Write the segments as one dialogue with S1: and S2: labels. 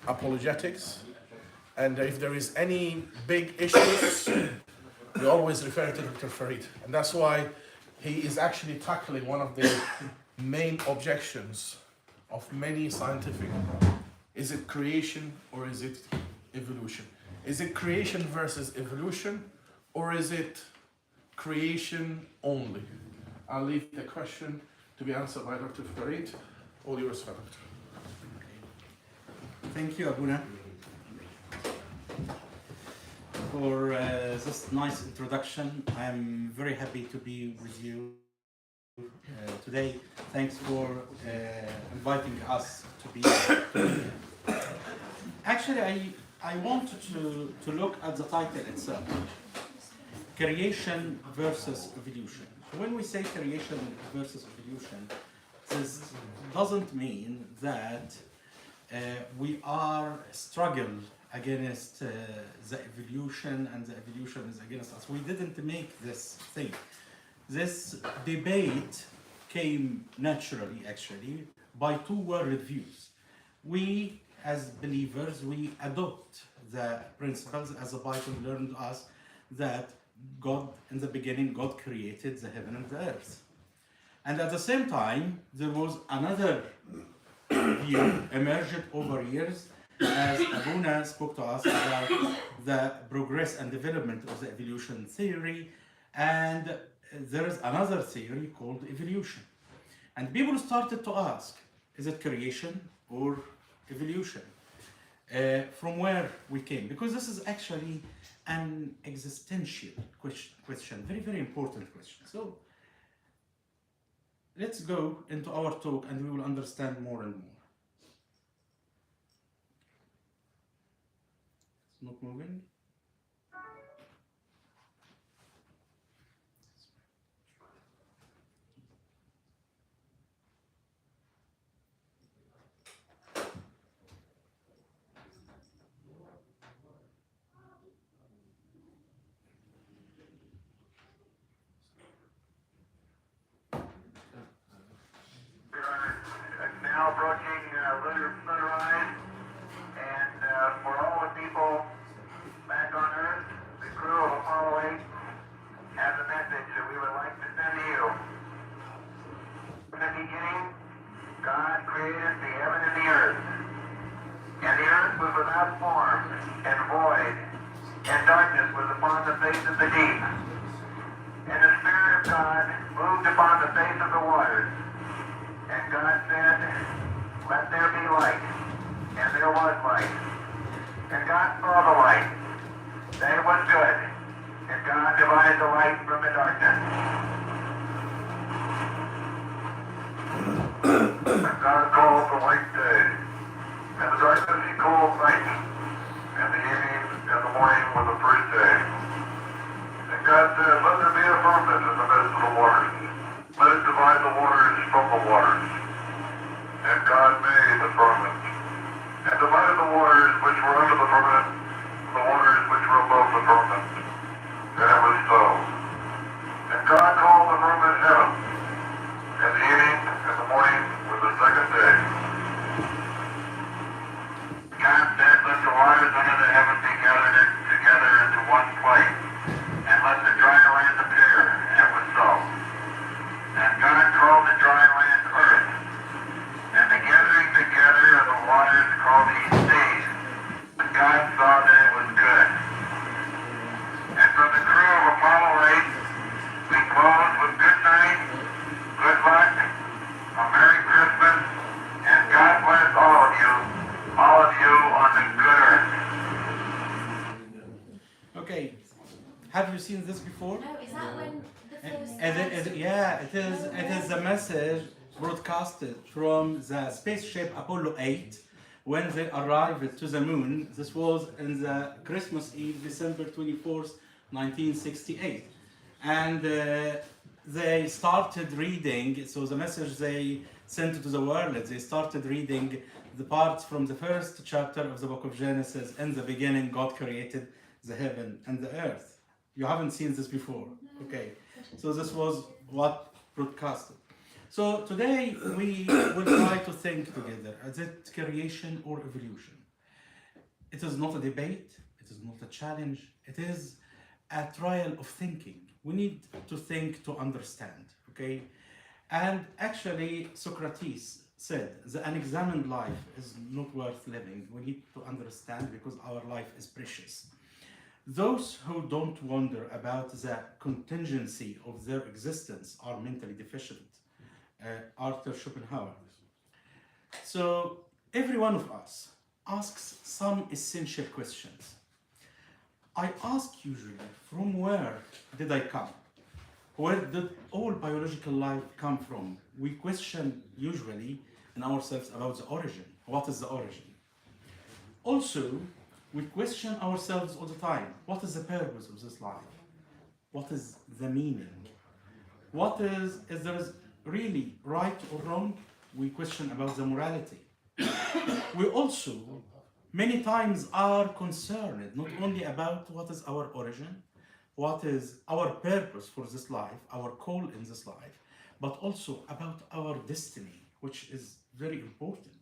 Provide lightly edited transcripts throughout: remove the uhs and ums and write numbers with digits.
S1: apologetics, and if there is any big issues, we always refer to Dr. Farid, and that's why he is actually tackling one of the main objections of many scientific. Is it creation or is it evolution? Is it creation versus evolution, or is it creation only? I'll leave the question to be answered by Dr. Farid. All yours, Doctor.
S2: Thank you, Abuna, for this nice introduction. I'm very happy to be with you today. Thanks for inviting us to be here. Actually, I wanted to look at the title itself, creation versus evolution. When we say creation versus evolution, this doesn't mean that we are struggle against the evolution and the evolution is against us. We didn't make this thing. This debate came naturally, actually, by two worldviews. We, as believers, we adopt the principles as the Bible learned us that God, in the beginning, God created the heaven and the earth. And at the same time, there was another view emerged over years as Abuna spoke to us about the progress and development of the evolution theory, and there is another theory called evolution. And people started to ask, is it creation or evolution? From where we came? Because this is actually an existential question, very, very important question. So let's go into our talk and we will understand more and more. It's not moving.
S3: Now approaching lunar sunrise, and for all the people back on Earth, the crew of Apollo 8 has a message that we would like to send to you. In the beginning, God created the heaven and the earth, and the earth was without form and void, and darkness was upon the face of the deep. And the Spirit of God moved upon the face of the waters. And God said, let there be light. And there was light. And God saw the light, that it was good. And God divided the light from the darkness. And God called the light day. And the darkness he called night. And the evening and the morning were the first day. And God said, let there be a firmament in the midst of the waters. Let it divide the waters from the waters. And God made the firmament, and divided the waters which were under the firmament from the waters which were above the firmament. And it was so. And God called the firmament heaven, and the evening and the morning were the second day. God said, let the waters under the heaven be gathered together into one place, and let the dry land appear. And it was so. And God called the dry land earth, and the gathering together of the waters called he seas. And God saw that it was good. And from the crew of Apollo 8, we close with good night, good luck, a Merry Christmas, and God bless all of you on the good earth.
S2: Okay, have you seen this before?
S4: No, is that when the first?
S2: It is the message broadcasted from the spaceship Apollo 8 when they arrived to the moon. This was in the Christmas Eve, December 24th, 1968. And they started reading, so the message they sent to the world, they started reading the parts from the first chapter of the book of Genesis. In the beginning, God created the heaven and the earth. You haven't seen this before? Okay. So this was what broadcasted. So today we will try to think together. Is it creation or evolution? It is not a debate, it is not a challenge, it is a trial of thinking. We need to think to understand, okay? And actually, Socrates said, the unexamined life is not worth living. We need to understand because our life is precious. Those who don't wonder about the contingency of their existence are mentally deficient. Arthur Schopenhauer. So every one of us asks some essential questions. I ask usually, from where did I come? Where did all biological life come from? We question usually in ourselves about the origin. What is the origin? Also, we question ourselves all the time. What is the purpose of this life? What is the meaning? What is there really right or wrong? We question about the morality. We also many times are concerned not only about what is our origin, what is our purpose for this life, our call in this life, but also about our destiny, which is very important.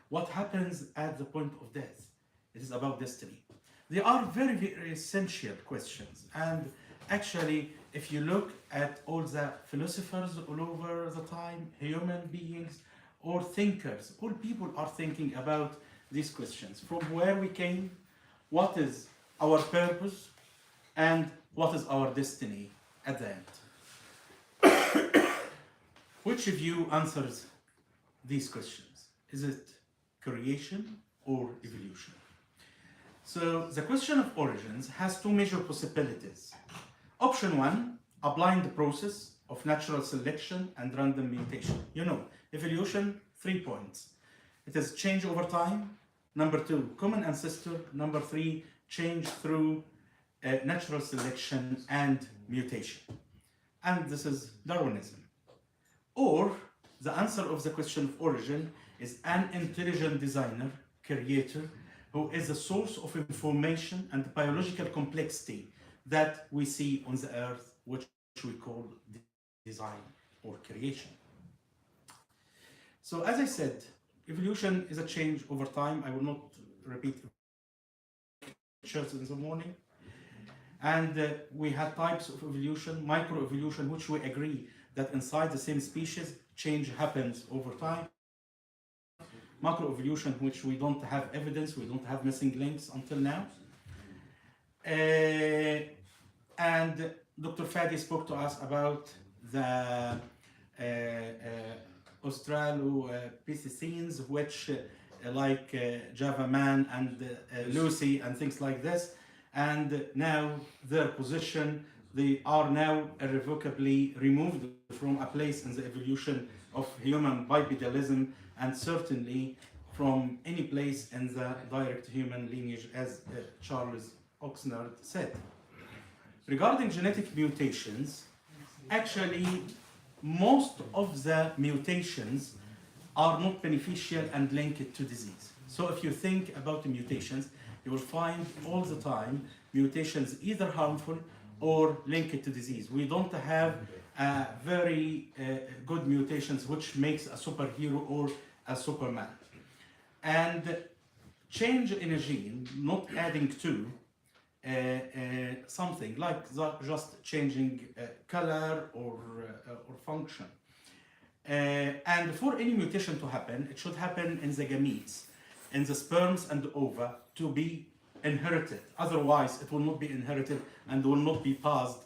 S2: What happens at the point of death? It is about destiny. They are very, very essential questions. And actually, if you look at all the philosophers all over the time, human beings or thinkers, all people are thinking about these questions. From where we came, what is our purpose, and what is our destiny at the end? Which of you answers these questions? Is it creation or evolution? So the question of origins has two major possibilities. Option one, a blind process of natural selection and random mutation. You know, evolution, 3 points. It is change over time. Number two, common ancestor. Number three, change through natural selection and mutation. And this is Darwinism. Or the answer of the question of origin is an intelligent designer, creator, who is the source of information and biological complexity that we see on the earth, which we call design or creation. So as I said, evolution is a change over time. I will not repeat lectures in the morning. And we had types of evolution, microevolution, which we agree that inside the same species, change happens over time. Macroevolution, which we don't have evidence, we don't have missing links until now. And Dr. Fadi spoke to us about the Australopithecines, which like Java Man and Lucy and things like this. And now their position, they are now irrevocably removed from a place in the evolution of human bipedalism, and certainly from any place in the direct human lineage, as Charles Oxnard said. Regarding genetic mutations, actually most of the mutations are not beneficial and linked to disease. So if you think about the mutations, you will find all the time mutations either harmful or linked to disease. We don't have very good mutations which makes a superhero or a superman. And change in a gene, not adding to something like just changing color or function. And for any mutation to happen, it should happen in the gametes, in the sperms and the ova, to be inherited. Otherwise, it will not be inherited and will not be passed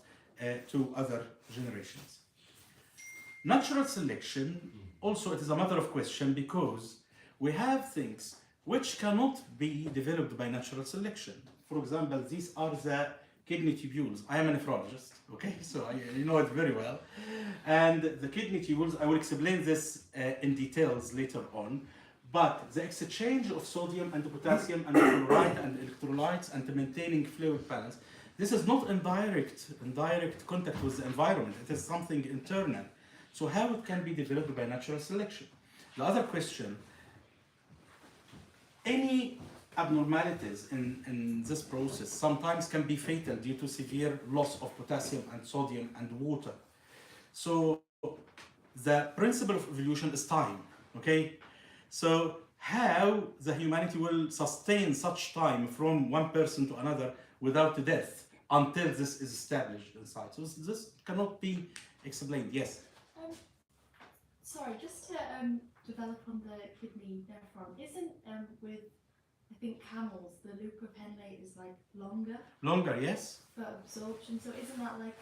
S2: to other generations. Natural selection, also it is a matter of question, because we have things which cannot be developed by natural selection. For example, these are the kidney tubules. I am a nephrologist, okay, so you know it very well. And the kidney tubules, I will explain this in details later on. But the exchange of sodium and potassium and chloride and electrolytes and maintaining fluid balance, this is not in direct contact with the environment. It is something internal. So how it can be developed by natural selection? The other question, any abnormalities in this process sometimes can be fatal due to severe loss of potassium and sodium and water. So the principle of evolution is time, okay? So how the humanity will sustain such time from one person to another without death until this is established inside. So this cannot be explained. Yes.
S4: Sorry, just to develop on the kidney nephron, isn't with I think camels the loop of Henle is like
S2: Longer, yes.
S4: for absorption, so isn't that like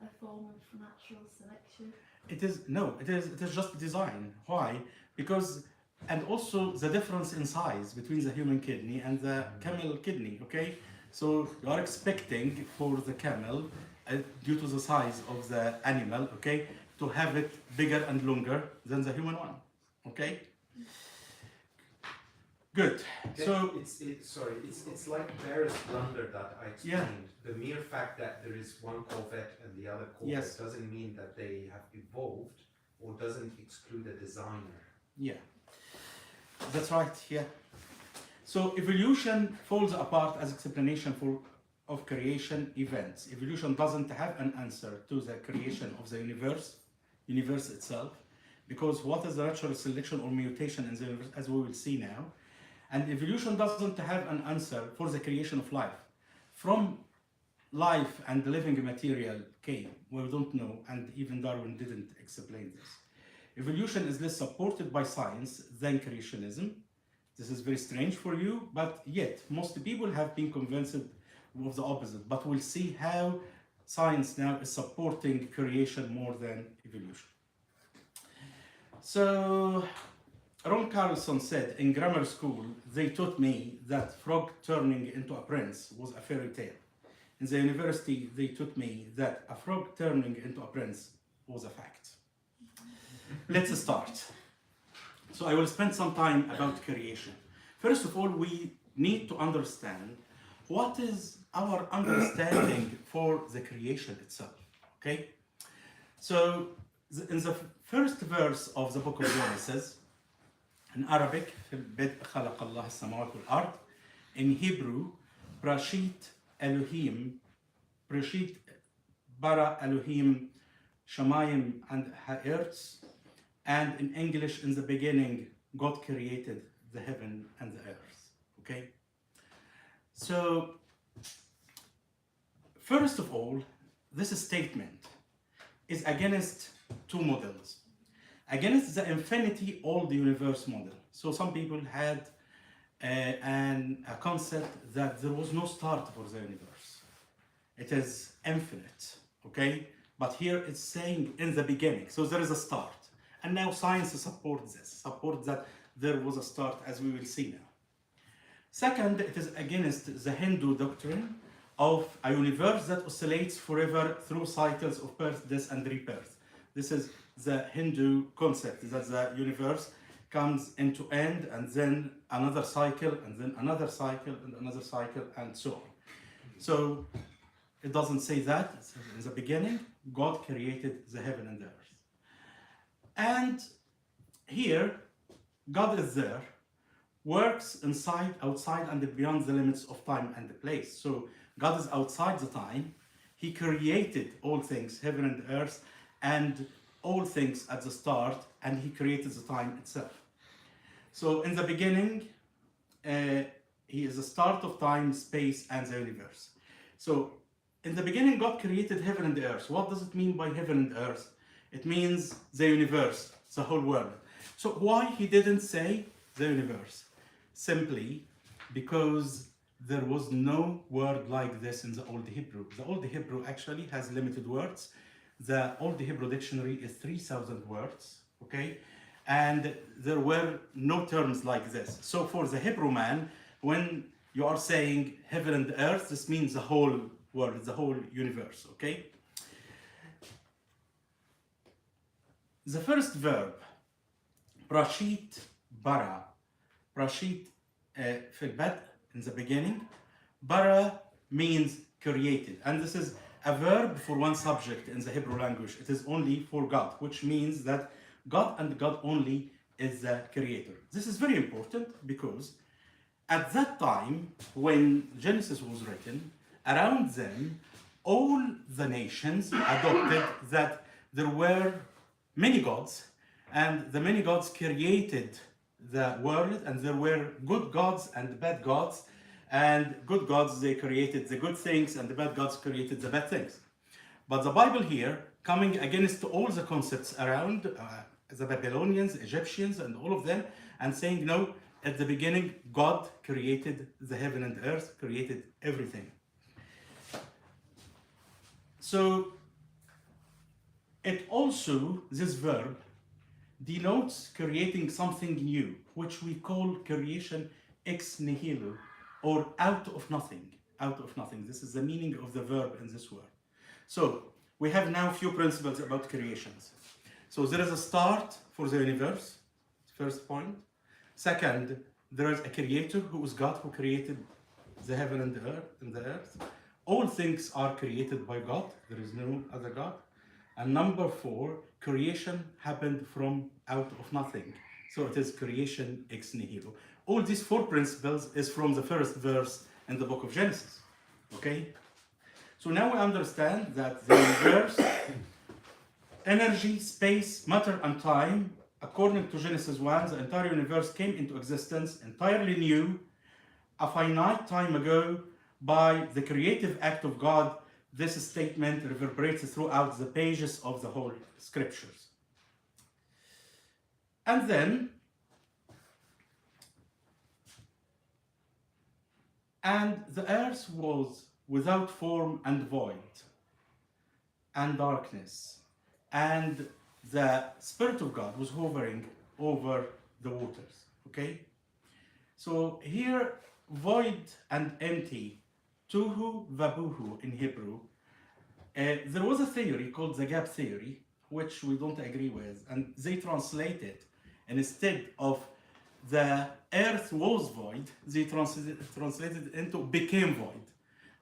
S4: a form of natural selection?
S2: It is just design. Why? Because, and also the difference in size between the human kidney and the camel kidney, okay? So you are expecting for the camel, due to the size of the animal, okay, to have it bigger and longer than the human one, okay? Good. So
S5: it's like Paris blunder that I explained.
S2: Yeah.
S5: The mere fact that there is one Corvette and the other Corvette
S2: Yes.
S5: doesn't mean that they have evolved or doesn't exclude a designer.
S2: yeah, that's right. Yeah. So evolution falls apart as explanation of creation events. Evolution doesn't have an answer to the creation of the universe itself, because what is the natural selection or mutation in the universe, as we will see now. And evolution doesn't have an answer for the creation of life. From life and the living material came, we don't know, and even Darwin didn't explain this. Evolution is less supported by science than creationism. This is very strange for you, but yet most people have been convinced of the opposite. But we'll see how science now is supporting creation more than evolution. So Ron Carlson said, in grammar school, they taught me that frog turning into a prince was a fairy tale. In the university, they taught me that a frog turning into a prince was a fact. Let's start. So I will spend some time about creation. First of all, we need to understand what is our understanding for the creation itself, okay? So in the first verse of the book of Genesis, in Arabic, في البدء خلق الله السماوات والأرض. In Hebrew, Brashit Elohim, Brashit bara Elohim Shamayim and Ha'eretz. And in English, in the beginning, God created the heaven and the earth. Okay? So, first of all, this statement is against two models. Against the infinity old universe model. So some people had a concept that there was no start for the universe. It is infinite, okay? But here it's saying in the beginning, so there is a start. And now science supports this, supports that there was a start, as we will see now. Second, it is against the Hindu doctrine of a universe that oscillates forever through cycles of birth, death, and rebirth. This is the Hindu concept that the universe comes into end, and then another cycle, and then another cycle, and another cycle, and so on. So it doesn't say that. It says in the beginning, God created the heaven and the earth. And here, God is there, works inside, outside, and beyond the limits of time and the place. So God is outside the time. He created all things, heaven and earth, and all things at the start, and he created the time itself. So in the beginning, he is the start of time, space, and the universe. So in the beginning, God created heaven and earth. What does it mean by heaven and earth? It means the universe, the whole world. So why he didn't say the universe? Simply because there was no word like this in the Old Hebrew. The Old Hebrew actually has limited words. The Old Hebrew dictionary is 3,000 words, okay? And there were no terms like this. So for the Hebrew man, when you are saying heaven and earth, this means the whole world, the whole universe, okay? The first verb, Brashit bara. Brashit في البدء, in the beginning. Bara means created. And this is a verb for one subject in the Hebrew language. It is only for God, which means that God and God only is the creator. This is very important because at that time, when Genesis was written, around them, all the nations adopted that there were many gods, and the many gods created the world, and there were good gods and bad gods, and good gods, they created the good things, and the bad gods created the bad things. But the Bible here, coming against all the concepts around the Babylonians, Egyptians, and all of them, and saying, no, at the beginning, God created the heaven and earth, created everything. So, it also, this verb, denotes creating something new, which we call creation ex nihilo, or out of nothing. Out of nothing. This is the meaning of the verb in this word. So, we have now a few principles about creations. So, there is a start for the universe, first point. Second, there is a creator who is God, who created the heaven and the earth. All things are created by God. There is no other God. And number 4, creation happened from out of nothing. So it is creation ex nihilo. All these 4 principles is from the first verse in the book of Genesis. Okay? So now we understand that the universe, energy, space, matter, and time, according to Genesis 1, the entire universe came into existence entirely new, a finite time ago, by the creative act of God. This statement reverberates throughout the pages of the whole scriptures. And then, and the earth was without form and void, and darkness, and the Spirit of God was hovering over the waters. Okay? So here, void and empty, Tuhu Vabuhu in Hebrew. There was a theory called the gap theory, which we don't agree with, and they translated, and instead of the earth was void, they translated into became void.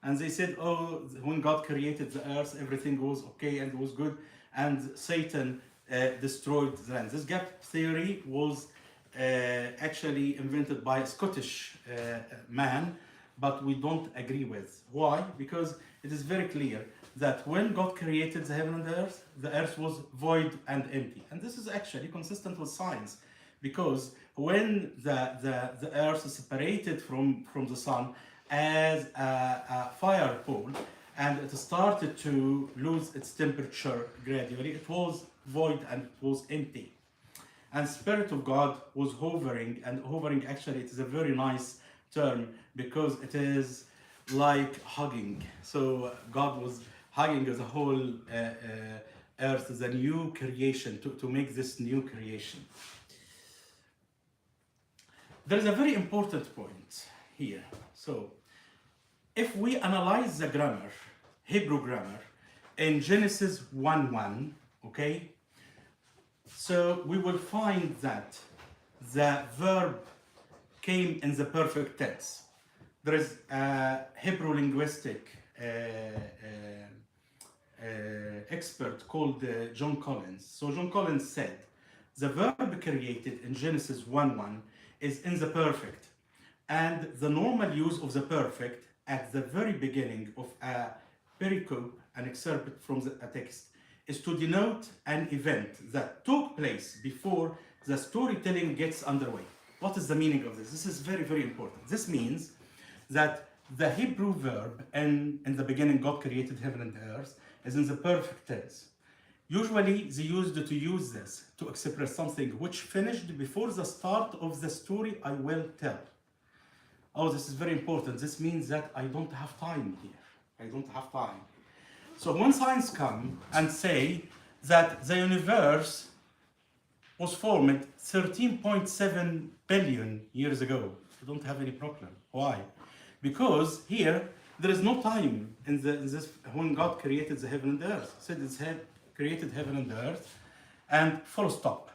S2: And they said, oh, when God created the earth, everything was okay and was good, and Satan destroyed the land. This gap theory was actually invented by a Scottish man, but we don't agree with. Why? Because it is very clear that when God created the heaven and the earth was void and empty. And this is actually consistent with science, because when the earth is separated from the sun as a fire pole, and it started to lose its temperature gradually, it was void and it was empty. And Spirit of God was hovering, and hovering actually it is a very nice term, because it is like hugging. So God was hugging the whole earth, the new creation, to make this new creation. There is a very important point here. So if we analyze the grammar, Hebrew grammar, in Genesis 1:1, okay, so we will find that the verb came in the perfect tense. There is a Hebrew linguistic expert called John Collins. So John Collins said, the verb created in Genesis 1:1 is in the perfect, and the normal use of the perfect at the very beginning of a pericope, an excerpt from a text, is to denote an event that took place before the storytelling gets underway. What is the meaning of this? This is very, very important. This means that the Hebrew verb in the beginning, God created heaven and earth, is in the perfect tense. Usually they used to use this to express something which finished before the start of the story I will tell. Oh, this is very important. This means that I don't have time here. I don't have time. So when science come and say that the universe was formed 13.7 billion years ago, I don't have any problem. Why? Because here there is no time in this when God created the heaven and the earth. Said it's created heaven and the earth, and full stop.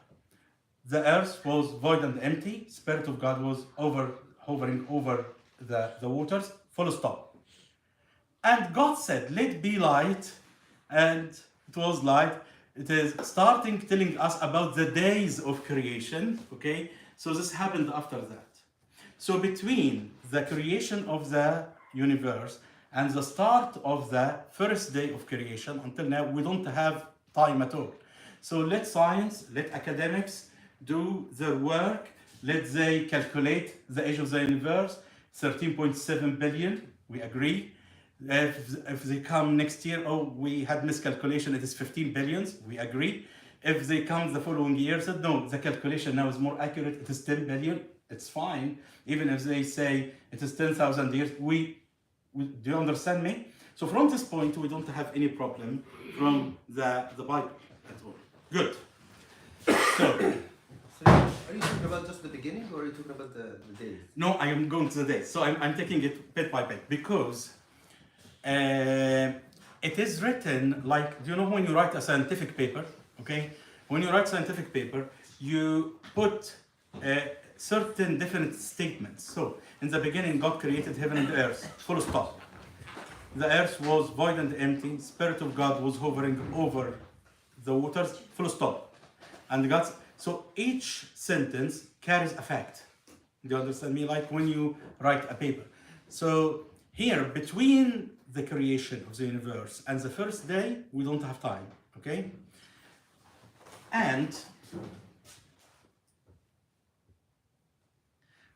S2: The earth was void and empty. Spirit of God was hovering over the waters. Full stop. And God said, "Let be light," and it was light. It is starting telling us about the days of creation. Okay, so this happened after that. So between the creation of the universe and the start of the first day of creation until now, we don't have time at all. So let science, let academics do their work Let's say calculate the age of the universe, 13.7 billion, we agree. If they come next year, oh, we had miscalculation, it is 15 billions, we agree. If they come the following year, said no, the calculation now is more accurate, it is 10 billion, it's fine. Even if they say it is 10,000 years, do you understand me? So from this point, we don't have any problem from the Bible at all. Good. So,
S6: Are you talking about just the beginning, or are you talking about the days?
S2: no, I am going to the days. So I'm taking it bit by bit because it is written like, do you know when you write a scientific paper, okay? When you write scientific paper, you put certain definite statements. So in the beginning, God created heaven and earth, full stop. The earth was void and empty. Spirit of God was hovering over the waters, full stop. And God's, so each sentence carries a fact. Do you understand me? Like when you write a paper. So here, between the creation of the universe and the first day, we don't have time, okay? And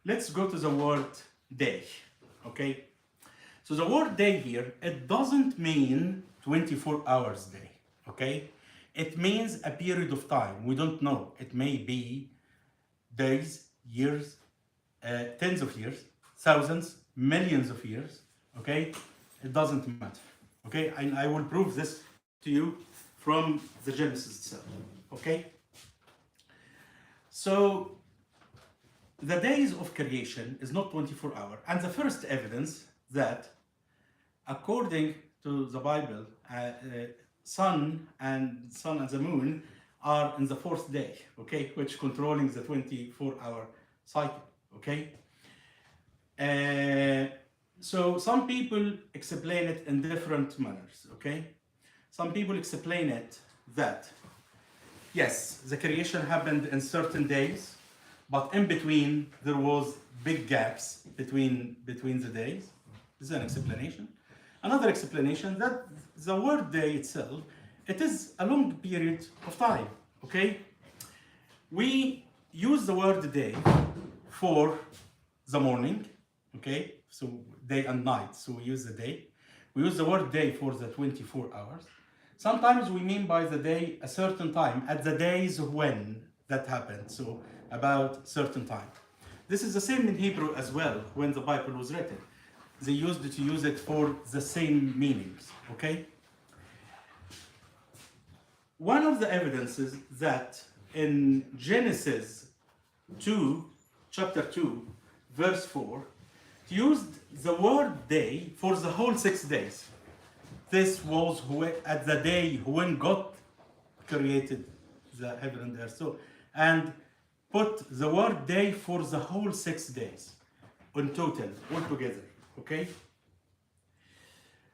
S2: let's go to the word day, okay? So the word day here, it doesn't mean 24 hours day, okay? It means a period of time. We don't know. It may be days, years, tens of years, thousands, millions of years, okay? It doesn't matter, okay? And I will prove this to you from the Genesis itself, okay? So the days of creation is not 24 hours. And the first evidence that according to the Bible, sun and the moon are in the fourth day, okay, which controlling the 24-hour cycle, okay. So some people explain it in different manners, okay. Some people explain it that yes, the creation happened in certain days, but in between there was big gaps between the days. This is an explanation. Another explanation that the word day itself, it is a long period of time, okay? We use the word day for the morning, okay? So day and night, so we use the day. We use the word day for the 24 hours. Sometimes we mean by the day a certain time, at the days when that happened, so about certain time. This is the same in Hebrew as well, when the Bible was written. They used to use it for the same meanings, okay? One of the evidences that in Genesis 2, chapter 2, verse 4, it used the word day for the whole 6 days. This was at the day when God created the heaven and earth. So, and put the word day for the whole 6 days, in total, altogether. Okay?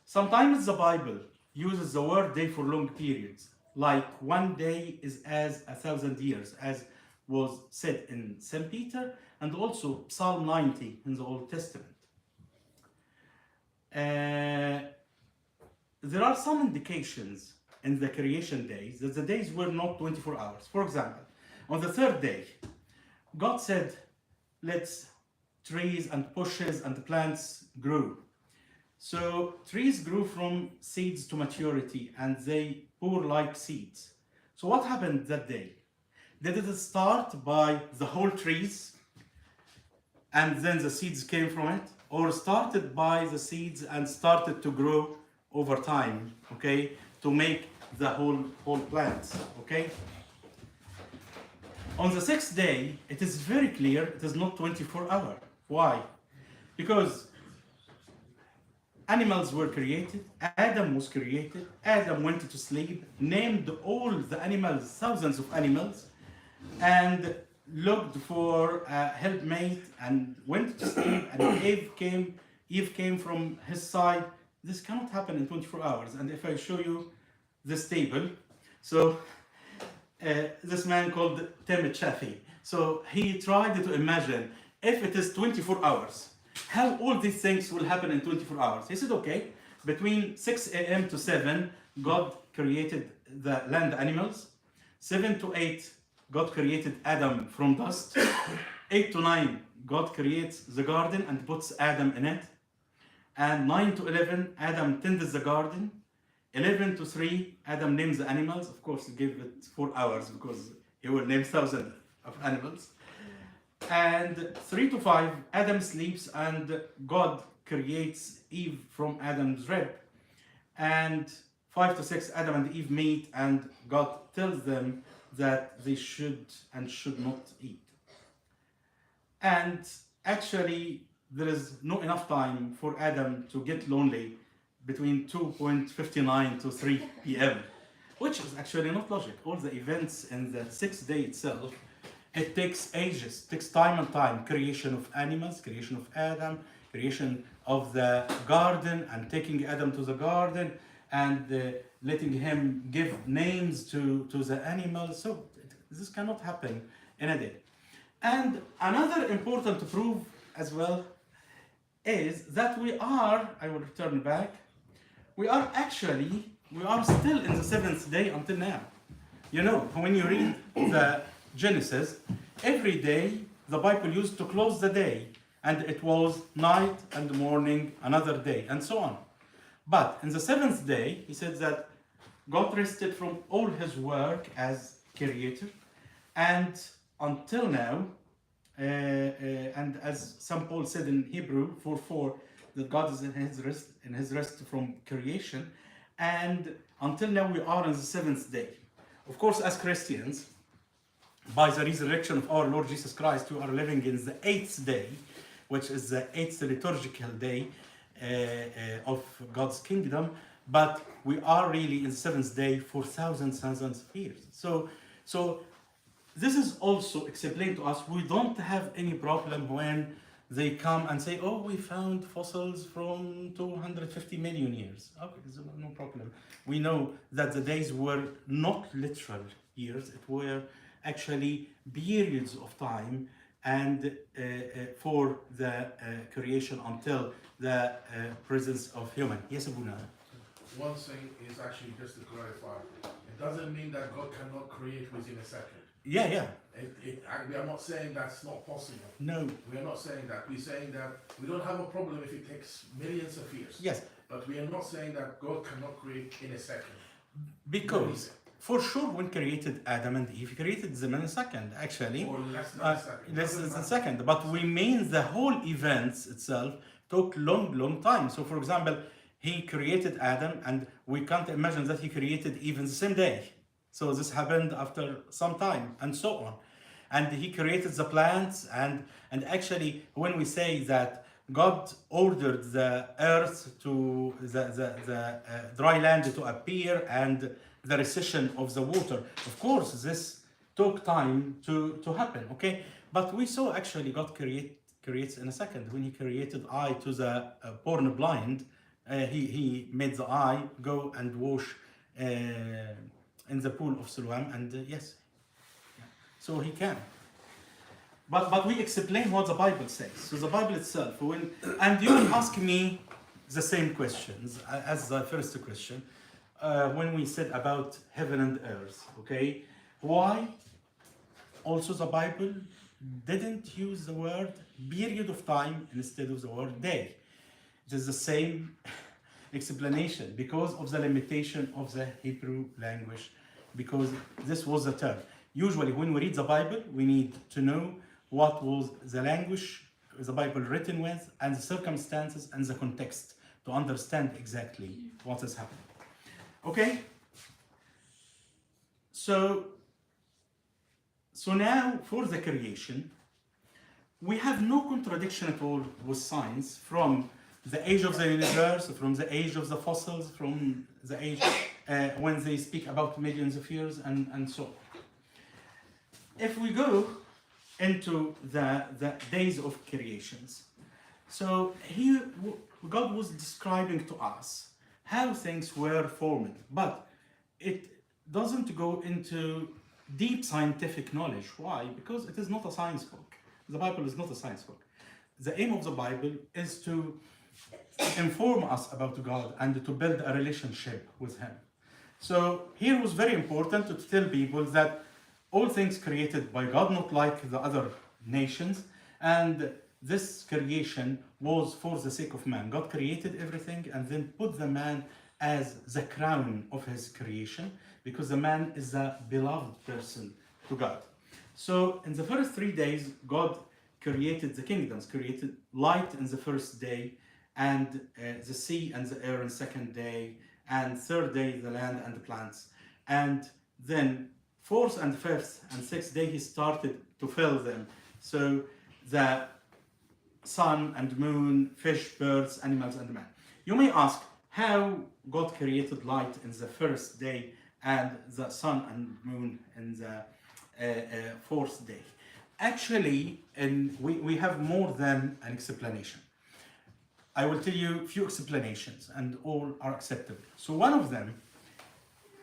S2: Sometimes the Bible uses the word day for long periods, like one day is as 1,000 years, as was said in St. Peter and also Psalm 90 in the Old Testament. There are some indications in the creation days that the days were not 24 hours. For example, on the third day, God said, let's trees and bushes and plants grew. So trees grew from seeds to maturity and they bore like seeds. So what happened that day? Did it start by the whole trees and then the seeds came from it? Or started by the seeds and started to grow over time, okay, to make the whole plant, okay? On the 6th day, it is very clear it is not 24 hours. Why? Because animals were created, Adam was created, Adam went to sleep, named all the animals, thousands of animals, and looked for a helpmate and went to sleep, and Eve came from his side. This cannot happen in 24 hours. And if I show you this table, so this man called Tim Chaffee, so he tried to imagine if it is 24 hours, how all these things will happen in 24 hours. He said, okay, between 6 a.m. to 7, God created the land animals. 7 to 8, God created Adam from dust. 8 to 9, God creates the garden and puts Adam in it. And 9 to 11, Adam tends the garden. 11 to 3, Adam names the animals. Of course, he gave it 4 hours because he will name thousands of animals. And 3 to 5, Adam sleeps and God creates Eve from Adam's rib. And 5 to 6, Adam and Eve meet and God tells them that they should and should not eat. And actually, there is not enough time for Adam to get lonely between 2:59 to 3 p.m., which is actually not logic. All the events in the 6th day itself, it takes ages, takes time and time. Creation of animals, creation of Adam, creation of the garden, and taking Adam to the garden, and letting him give names to the animals. So this cannot happen in a day. And another important proof as well is that we are, I will return back, we are still in the 7th day until now. You know, when you read the Genesis, every day the Bible used to close the day, and it was night and morning, another day, and so on. But in the 7th day, he said that God rested from all his work as creator, and until now, and as St. Paul said in Hebrew 4:4, that God is in his rest from creation, and until now we are in the 7th day. Of course, as Christians, by the resurrection of our Lord Jesus Christ, we are living in the 8th day, which is the 8th liturgical day of God's kingdom, but we are really in the 7th day for thousands of years. So this is also explained to us. We don't have any problem when they come and say, oh, we found fossils from 250 million years. Okay, there's no problem. We know that the days were not literal years, it were actually periods of time, and for the creation until the presence of human. Yes, Abuna?
S1: One thing is actually just to clarify, it doesn't mean that God cannot create within a second.
S2: Yeah.
S1: We are not saying that's not possible.
S2: No.
S1: We are not saying that. We're saying that we don't have a problem if it takes millions of years.
S2: Yes.
S1: But we are not saying that God cannot create in a second.
S2: Because for sure, when created Adam and Eve, he created them in a second, actually.
S1: Or less than a second.
S2: Less than a second. But we mean the whole events itself took long time. So for example, he created Adam, and we can't imagine that he created Eve in the same day. So this happened after some time, and so on. And he created the plants, and actually when we say that God ordered the earth to the dry land to appear and the recession of the water, of course this took time to happen, okay? But we saw actually God creates in a second. When he created eye to the born blind, he made the eye go and wash in the pool of Siloam, and yes, so he can. But we explain what the Bible says. So the Bible itself, and you will ask me the same questions as the first question, when we said about heaven and earth, okay? Why also the Bible didn't use the word period of time instead of the word day? It is the same explanation, because of the limitation of the Hebrew language, because this was the term. Usually when we read the Bible, we need to know what was the language the Bible written with, and the circumstances and the context, to understand exactly what is happening. Okay? So now for the creation, we have no contradiction at all with science, from the age of the universe, from the age of the fossils, from the age when they speak about millions of years, and so on. If we go into the days of creations, so here God was describing to us how things were formed, but it doesn't go into deep scientific knowledge. Why? Because it is not a science book. The Bible is not a science book. The aim of the Bible is to inform us about God and to build a relationship with Him. So here was very important to tell people that all things created by God, not like the other nations, and this creation was for the sake of man. God created everything and then put the man as the crown of his creation, because the man is a beloved person to God. So in the first 3 days, God created the kingdoms, created light in the first day, and the sea and the air in the second day, and third day the land and the plants. And then fourth and fifth and sixth day he started to fill them. So the sun and moon, fish, birds, animals, and man. You may ask how God created light in the first day and the sun and moon in the fourth day. Actually, we have more than an explanation. I will tell you a few explanations and all are acceptable. So one of them,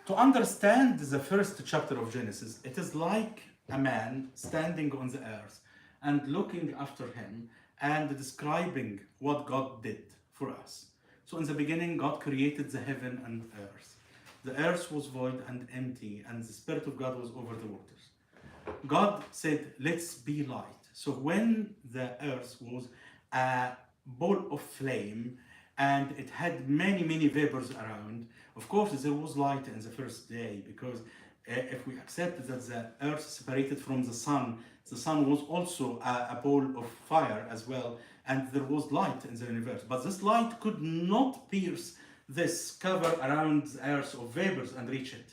S2: to understand the first chapter of Genesis, it is like a man standing on the earth and looking after him and describing what God did for us. So in the beginning, God created the heaven and earth. The earth was void and empty, and the Spirit of God was over the waters. God said, let's be light. So when the earth was a ball of flame and it had many vapors around, of course there was light in the first day, because if we accept that the earth separated from the sun was also a ball of fire as well, and there was light in the universe. But this light could not pierce this cover around the earth of vapors and reach it.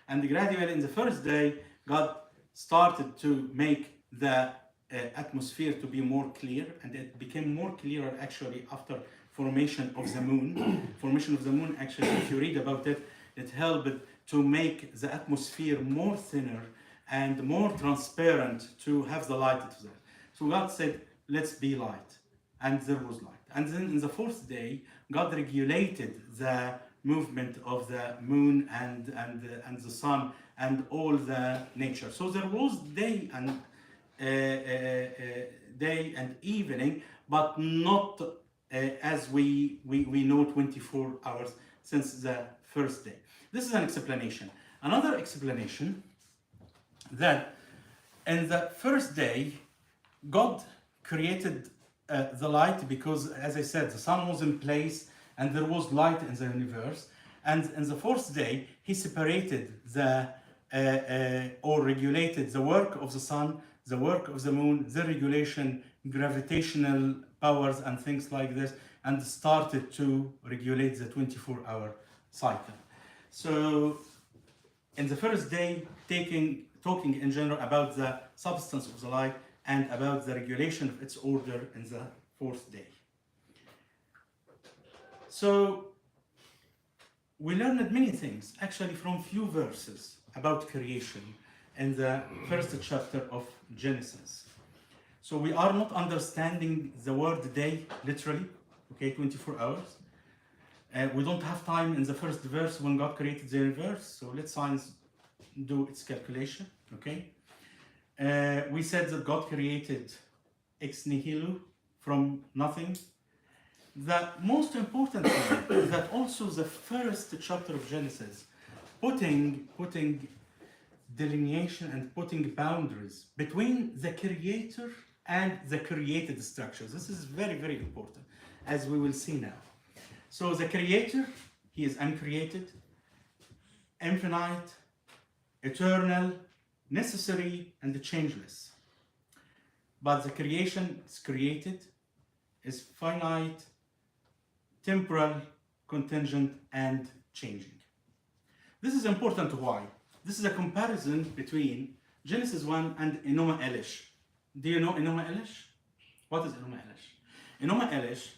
S2: And gradually in the first day, God started to make the atmosphere to be more clear, and it became more clearer actually after formation of the moon. Formation of the moon, actually, if you read about it, it helped to make the atmosphere more thinner and more transparent to have the light there. So God said, let's be light. And there was light. And then in the fourth day, God regulated the movement of the moon and the sun and all the nature. So there was day and evening, but not as we know 24 hours since the first day. This is an explanation. Another explanation, that in the first day, God created the light because, as I said, the sun was in place and there was light in the universe. And in the fourth day, he separated or regulated the work of the sun, the work of the moon, the regulation, gravitational powers and things like this, and started to regulate the 24-hour cycle. So in the first day, talking in general about the substance of the light and about the regulation of its order in the fourth day. So we learned many things, actually, from few verses about creation in the first chapter of Genesis. So we are not understanding the word day literally, okay, 24 hours. We don't have time in the first verse when God created the universe, so let science do its calculation, okay? We said that God created ex nihilo, from nothing. The most important thing is that also the first chapter of Genesis, putting delineation and putting boundaries between the creator and the created structures. This is very important, as we will see now. So the creator, he is uncreated, infinite, eternal, necessary, and changeless. But the creation is created, is finite, temporal, contingent, and changing. This is important. Why? This is a comparison between Genesis 1 and Enuma Elish. Do you know Enuma Elish? What is Enuma Elish? Enuma Elish,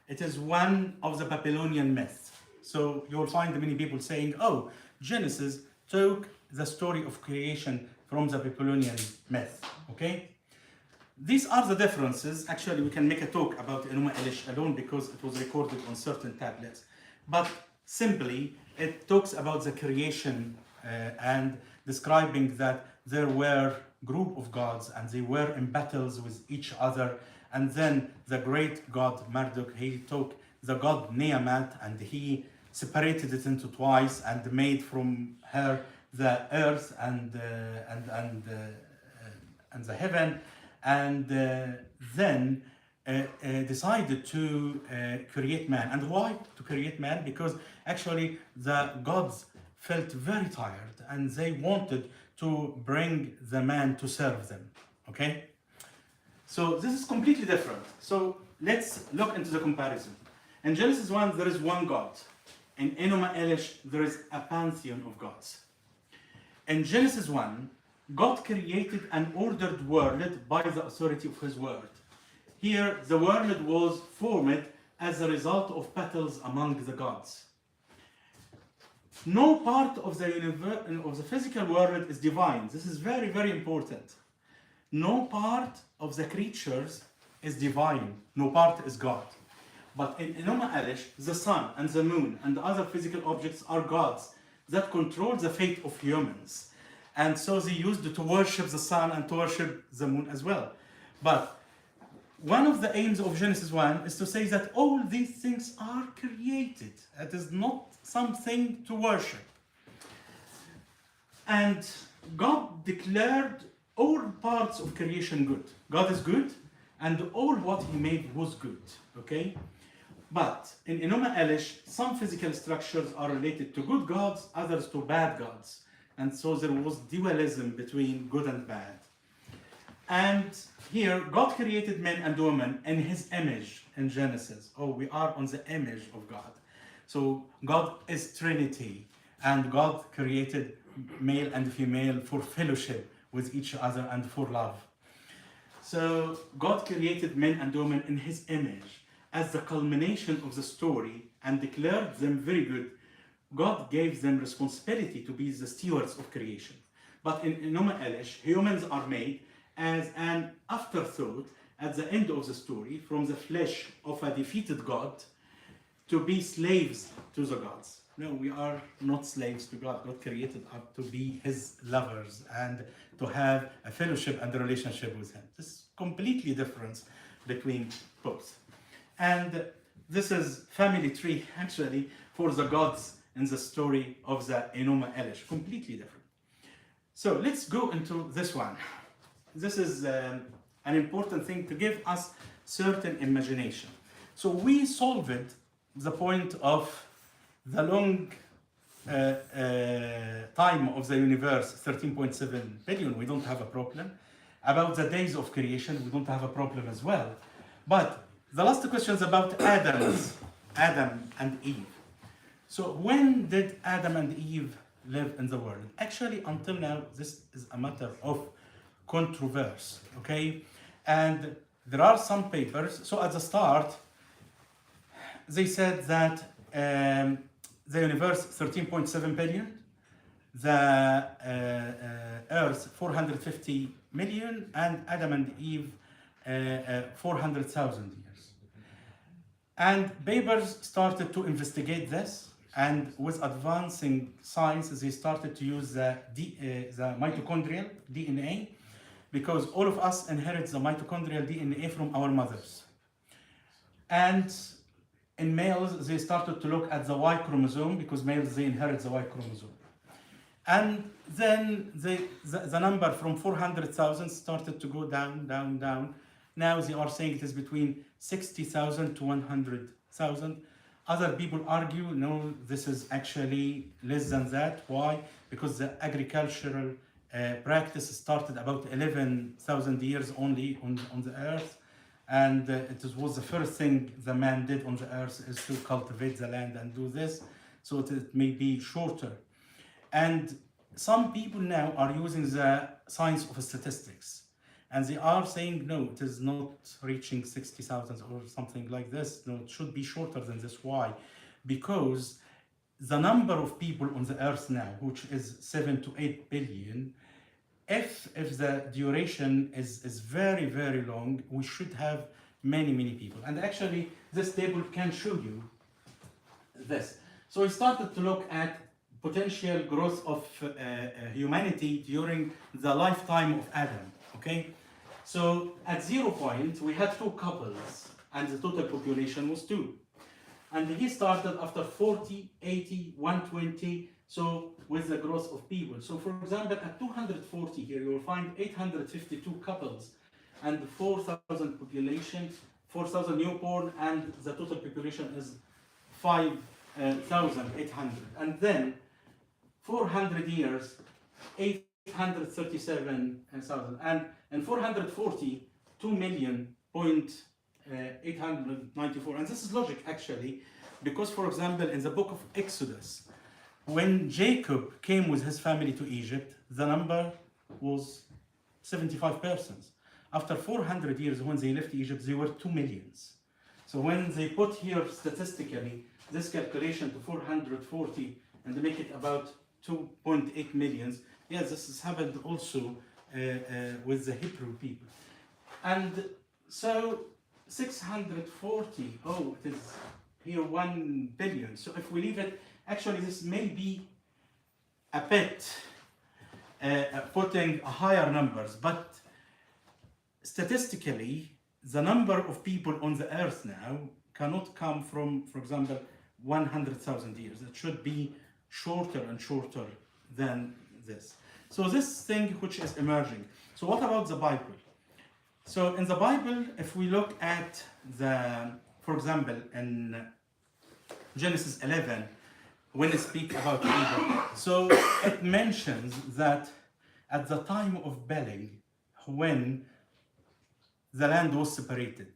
S2: it is one of the Babylonian myths. So you will find many people saying, oh, Genesis took the story of creation from the Babylonian myth, okay? These are the differences. Actually, we can make a talk about Enuma Elish alone because it was recorded on certain tablets. But simply, it talks about the creation and describing that there were group of gods and they were in battles with each other. And then the great god Marduk, he took the god Neamat and he separated it into twice and made from her the earth and the heaven. and then decided to create man. And why to create man? Because actually the gods felt very tired and they wanted to bring the man to serve them. Okay? So this is completely different. So let's look into the comparison. In Genesis 1, there is one God. In Enuma Elish, there is a pantheon of gods. In Genesis 1, God created an ordered world by the authority of His word. Here, the world was formed as a result of battles among the gods. No part of the physical world is divine. This is very, very important. No part of the creatures is divine. No part is God. But in Enuma Elish, the sun and the moon and other physical objects are gods that control the fate of humans. And so they used to worship the sun and to worship the moon as well. But one of the aims of Genesis 1 is to say that all these things are created. It is not something to worship. And God declared all parts of creation good. God is good, and all what He made was good. Okay? But in Enuma Elish, some physical structures are related to good gods, others to bad gods. And so there was dualism between good and bad. And here, God created men and women in His image in Genesis. Oh, we are on the image of God. So God is Trinity, and God created male and female for fellowship with each other and for love. So God created men and women in His image as the culmination of the story and declared them very good. God gave them responsibility to be the stewards of creation. But in Enuma Elish, humans are made as an afterthought at the end of the story from the flesh of a defeated God to be slaves to the gods. No, we are not slaves to God. God created us to be His lovers and to have a fellowship and a relationship with Him. This is completely difference between both. And this is family tree actually for the gods in the story of the Enuma Elish. Completely different. So let's go into this one. This is an important thing to give us certain imagination. So we solved the point of the long time of the universe, 13.7 billion, we don't have a problem. About the days of creation, we don't have a problem as well. But the last question is about Adam and Eve. So when did Adam and Eve live in the world? Actually, until now, this is a matter of controversy, okay? And there are some papers. So at the start, they said that the universe 13.7 billion, the Earth 450 million, and Adam and Eve 400,000 years. And papers started to investigate this, and with advancing science, they started to use the mitochondrial DNA, because all of us inherit the mitochondrial DNA from our mothers. And in males, they started to look at the Y chromosome, because males, they inherit the Y chromosome. And then the number from 400,000 started to go down, down, down. Now they are saying it is between 60,000 to 100,000. Other people argue, no, this is actually less than that. Why? Because the agricultural practice started about 11,000 years only on the earth. And it was the first thing the man did on the earth is to cultivate the land and do this. So it may be shorter. And some people now are using the science of statistics. And they are saying, no, it is not reaching 60,000 or something like this. No, it should be shorter than this. Why? Because the number of people on the earth now, which is 7 to 8 billion, if the duration is very, very long, we should have many, many people. And actually, this table can show you this. So we started to look at potential growth of humanity during the lifetime of Adam, okay? So at 0 point, we had 2 couples, and the total population was 2. And he started after 40, 80, 120, so with the growth of people. So for example, at 240 here, you will find 852 couples and 4,000 population, 4,000 newborn, and the total population is 5,800. And then 400 years, 837,000, and in 440, 2,894. And this is logic actually, because for example, in the book of Exodus, when Jacob came with his family to Egypt, the number was 75 persons. After 400 years, when they left Egypt, they were 2 millions. So when they put here statistically this calculation to 440 and they make it about 2.8 millions, yes, this has happened also with the Hebrew people. And so 640, oh, it is here 1 billion. So if we leave it, actually this may be a bit putting higher numbers, but statistically, the number of people on the earth now cannot come from, for example, 100,000 years. It should be shorter and shorter than this. So this thing which is emerging. So what about the Bible? So in the Bible, if we look at for example, in Genesis 11, when it speaks about Eden, so it mentions that at the time of belling, when the land was separated,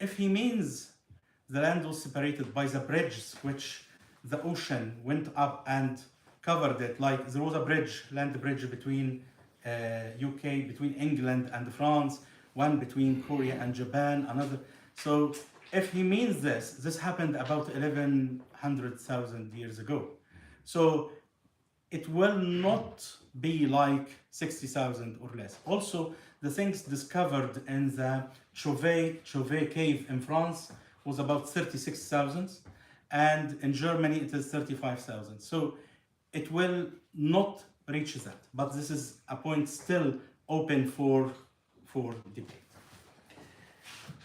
S2: if he means the land was separated by the bridges which the ocean went up and covered it, like there was a bridge, land bridge between UK, between England and France, one between Korea and Japan, another. So if he means this happened about 1100,000 years ago. So it will not be like 60,000 or less. Also, the things discovered in the Chauvet cave in France was about 36,000, and in Germany it is 35,000. So it will not reach that, but this is a point still open for debate.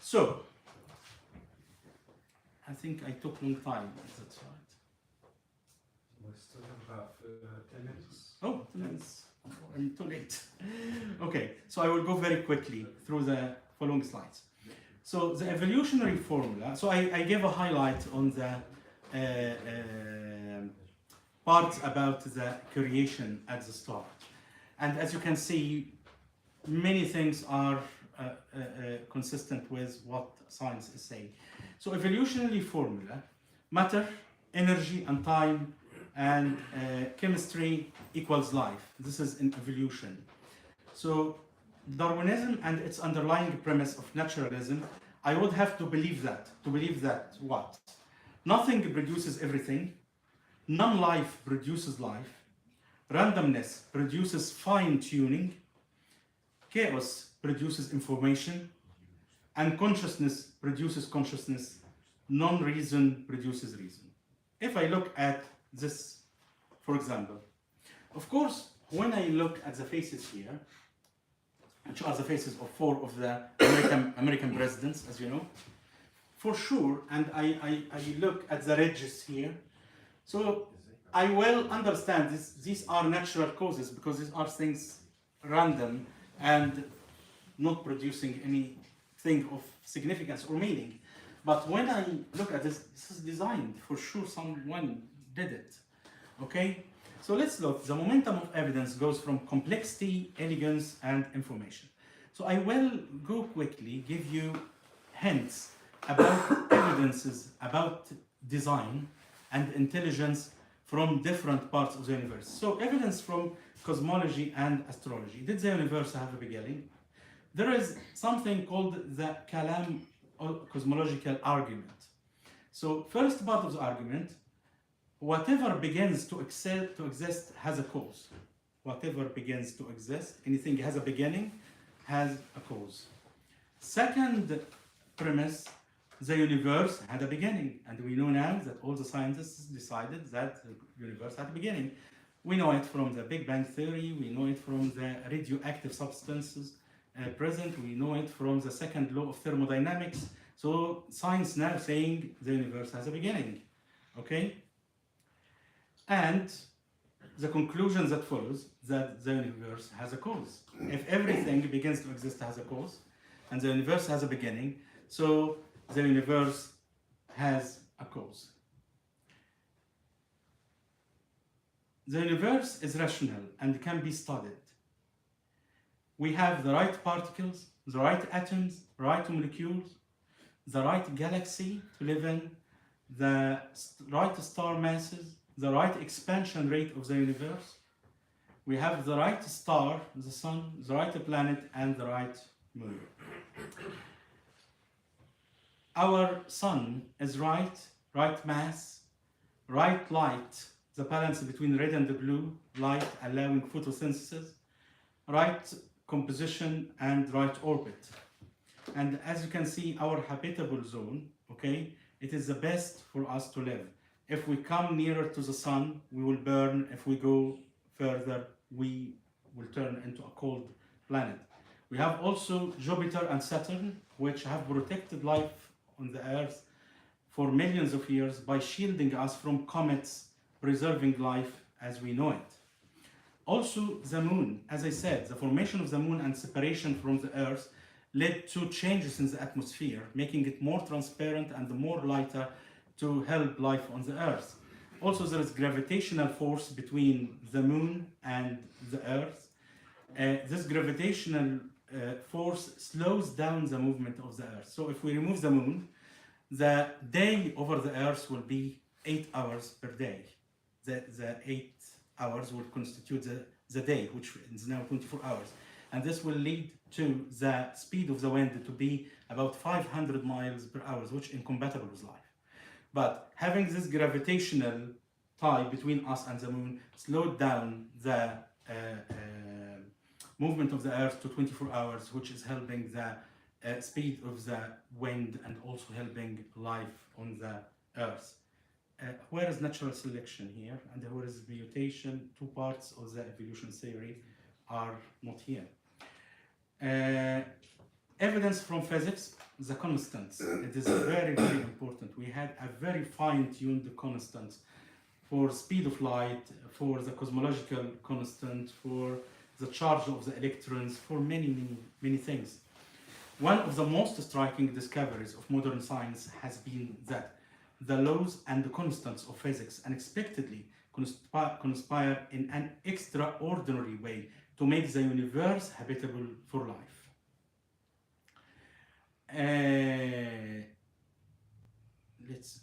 S2: So I think I took long time, that's right.
S5: We still have about 10 minutes.
S2: Oh, 10 minutes. I'm too late. Okay, so I will go very quickly through the following slides. So the evolutionary formula, so I gave a highlight on the part about the creation at the start. And as you can see, many things are consistent with what science is saying. So evolutionary formula, matter, energy and time, and chemistry equals life. This is in evolution. So Darwinism and its underlying premise of naturalism, I would have to believe that. To believe that what? Nothing produces everything. Non-life produces life. Randomness produces fine-tuning. Chaos produces information. And consciousness produces consciousness. Non-reason produces reason. If I look at this, for example, of course, when I look at the faces here, which are the faces of 4 of the American presidents, as you know, for sure, and I look at the ridges here, so I will understand these are natural causes because these are things random and not producing anything of significance or meaning. But when I look at this, this is designed, for sure someone did it, okay? So let's look, the momentum of evidence goes from complexity, elegance, and information. So I will go quickly, give you hints about evidences about design and intelligence from different parts of the universe. So evidence from cosmology and astrology. Did the universe have a beginning? There is something called the Kalam cosmological argument. So first part of the argument, whatever begins to exist has a cause. Whatever begins to exist, anything has a beginning, has a cause. Second premise, the universe had a beginning. And we know now that all the scientists decided that the universe had a beginning. We know it from the Big Bang Theory, we know it from the radioactive substances present, we know it from the second law of thermodynamics. So science now saying the universe has a beginning, okay? And the conclusion that follows that the universe has a cause. If everything begins to exist has a cause, and the universe has a beginning, so the universe has a cause. The universe is rational and can be studied. We have the right particles, the right atoms, right molecules, the right galaxy to live in, the right star masses, the right expansion rate of the universe. We have the right star, the sun, the right planet, and the right moon. Our sun is right mass, right light, the balance between red and the blue light allowing photosynthesis, right composition, and right orbit. And as you can see, our habitable zone, okay, it is the best for us to live. If we come nearer to the sun, we will burn. If we go further, we will turn into a cold planet. We have also Jupiter and Saturn, which have protected life on the Earth for millions of years by shielding us from comets, preserving life as we know it. Also, the moon, as I said, the formation of the moon and separation from the Earth led to changes in the atmosphere, making it more transparent and more lighter to help life on the Earth. Also, there is gravitational force between the moon and the Earth. This gravitational force slows down the movement of the Earth. So if we remove the moon, the day over the Earth will be 8 hours per day. The 8 hours will constitute the day, which is now 24 hours. And this will lead to the speed of the wind to be about 500 miles per hour, which is incompatible with life. But having this gravitational tie between us and the moon slowed down the movement of the Earth to 24 hours, which is helping the speed of the wind and also helping life on the Earth. Where is natural selection here, and where is mutation? Two parts of the evolution theory are not here. Evidence from physics, the constants. It is very, very important. We had a very fine-tuned constant for speed of light, for the cosmological constant, for the charge of the electrons, for many, many, many things. One of the most striking discoveries of modern science has been that the laws and the constants of physics unexpectedly conspire in an extraordinary way to make the universe habitable for life. This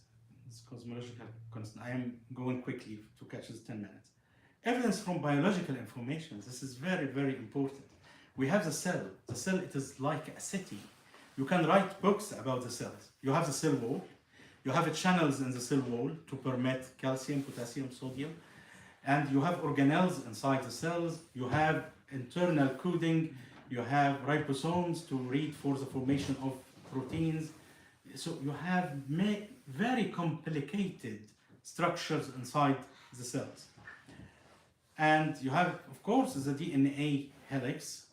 S2: cosmological constant. I am going quickly to catch this 10 minutes. Evidence from biological information. This is very, very important. We have the cell. The cell, it is like a city. You can write books about the cells. You have the cell wall. You have channels in the cell wall to permit calcium, potassium, sodium. And you have organelles inside the cells. You have internal coding. You have ribosomes to read for the formation of proteins. So you have very complicated structures inside the cells. And you have, of course, the DNA helix,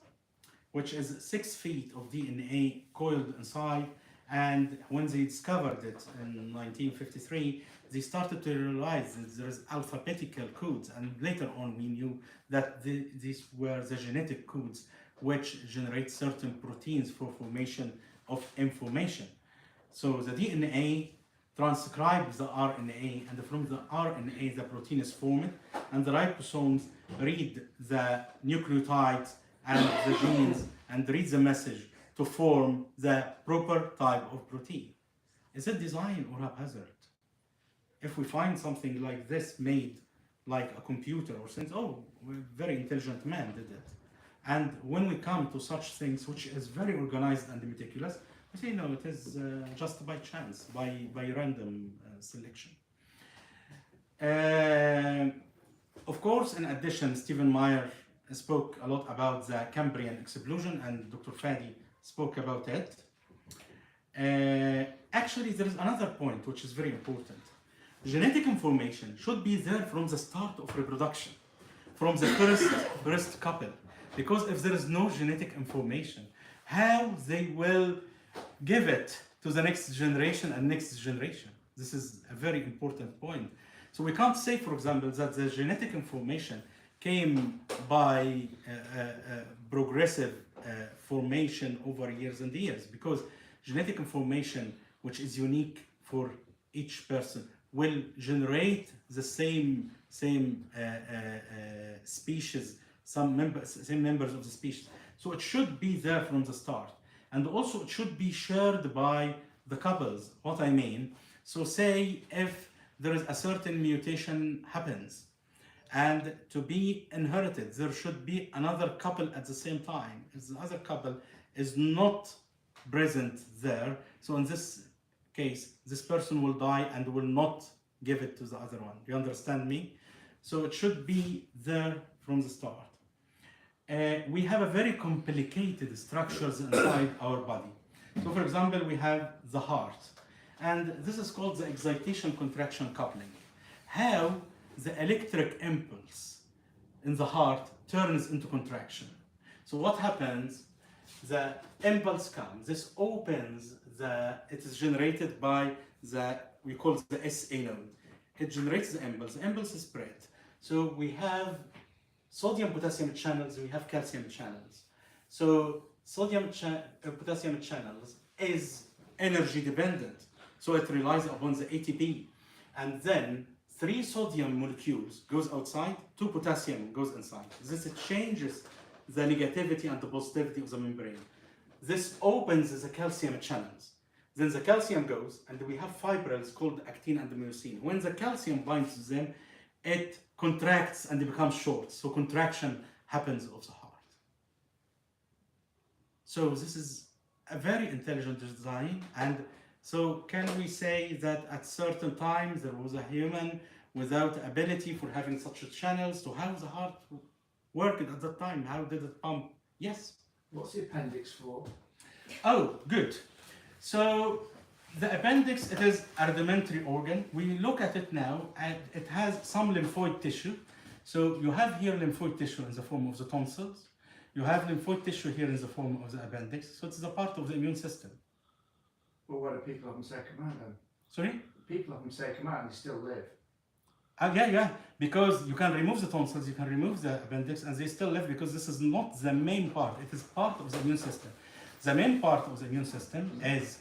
S2: which is 6 feet of DNA coiled inside. And when they discovered it in 1953, they started to realize that there is alphabetical codes. And later on, we knew that these were the genetic codes which generate certain proteins for formation of information. So the DNA transcribes the RNA, and from the RNA, the protein is formed, and the ribosomes read the nucleotides and the genes and read the message to form the proper type of protein. Is it design or haphazard? If we find something like this made like a computer or things, oh, a very intelligent man did it. And when we come to such things, which is very organized and meticulous, we say, no, it is just by chance, by random selection. Of course, in addition, Stephen Meyer spoke a lot about the Cambrian explosion, and Dr. Fadi spoke about it. Actually, there is another point which is very important. Genetic information should be there from the start of reproduction, from the first couple. Because if there is no genetic information, how they will give it to the next generation and next generation? This is a very important point. So we can't say, for example, that the genetic information came by progressive formation over years and years, because genetic information, which is unique for each person, will generate the same species, same members of the species. So it should be there from the start, and also it should be shared by the couples. What I mean, so say if there is a certain mutation happens, and to be inherited, there should be another couple at the same time. If the other couple is not present there, so in this case, this person will die and will not give it to the other one. Do you understand me? So it should be there from the start. We have a very complicated structures inside our body. So for example, we have the heart, and this is called the excitation-contraction coupling. How the electric impulse in the heart turns into contraction. So what happens, the impulse comes, this opens it is generated by we call it the SA node. It generates the impulse is spread. So we have sodium potassium channels, we have calcium channels. So potassium channels is energy dependent. So it relies upon the ATP. And then 3 sodium molecules goes outside, 2 potassium goes inside. This changes the negativity and the positivity of the membrane. This opens the calcium channels. Then the calcium goes, and we have fibrils called actin and myosin. When the calcium binds to them, it contracts and it becomes short. So contraction happens of the heart. So this is a very intelligent design. And so can we say that at certain times there was a human without ability for having such a channels to how the heart worked at that time? How did it pump? Yes?
S7: What's the appendix for?
S2: Oh, good. So the appendix, it is a rudimentary organ. We look at it now, and it has some lymphoid tissue. So you have here lymphoid tissue in the form of the tonsils. You have lymphoid tissue here in the form of the appendix. So it's a part of the immune system.
S7: Well, why do people often say come out then?
S2: Sorry?
S7: People often say come out and they still live.
S2: Yeah, because you can remove the tonsils, you can remove the appendix, and they still live because this is not the main part. It is part of the immune system. The main part of the immune system is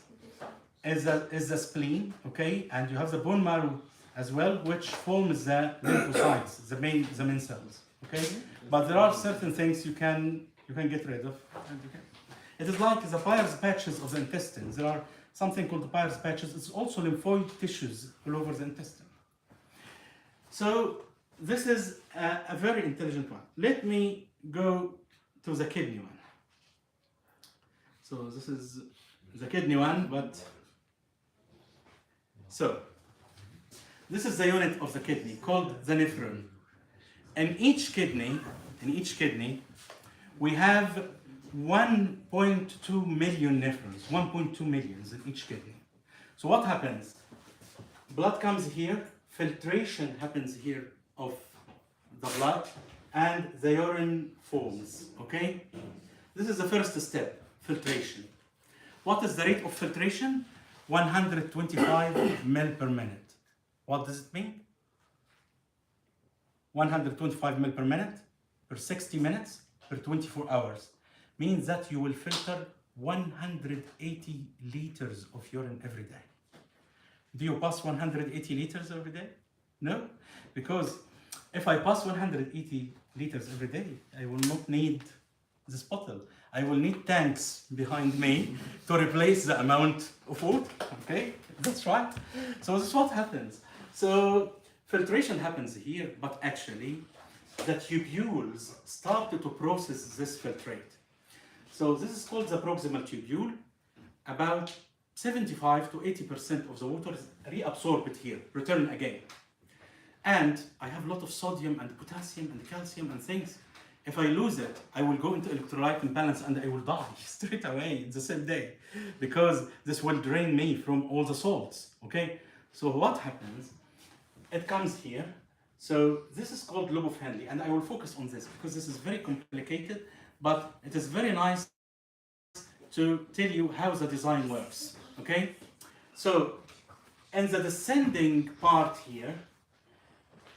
S2: the spleen, okay, and you have the bone marrow as well, which forms the lymphocytes, the main cells, okay. But there are certain things you can get rid of. It is like the Peyer's patches of the intestine. There are something called the Peyer's patches. It's also lymphoid tissues all over the intestine. So this is a very intelligent one. Let me go to the kidney one. So this is the kidney one, but so this is the unit of the kidney called the nephron. In each kidney, we have 1.2 million nephrons, 1.2 millions in each kidney. So what happens? Blood comes here, filtration happens here of the blood, and the urine forms, okay? This is the first step. Filtration. What is the rate of filtration? 125 ml per minute. What does it mean? 125 ml per minute, per 60 minutes, per 24 hours. Means that you will filter 180 liters of urine every day. Do you pass 180 liters every day? No? Because if I pass 180 liters every day, I will not need this bottle. I will need tanks behind me to replace the amount of water, okay? That's right. So this is what happens. So filtration happens here, but actually the tubules started to process this filtrate. So this is called the proximal tubule. About 75 to 80% of the water is reabsorbed here, return again. And I have a lot of sodium and potassium and calcium and things. If I lose it, I will go into electrolyte imbalance and I will die straight away the same day, because this will drain me from all the salts, okay? So what happens? It comes here. So this is called lobe of Henle, and I will focus on this because this is very complicated, but it is very nice to tell you how the design works, okay? So in the descending part here,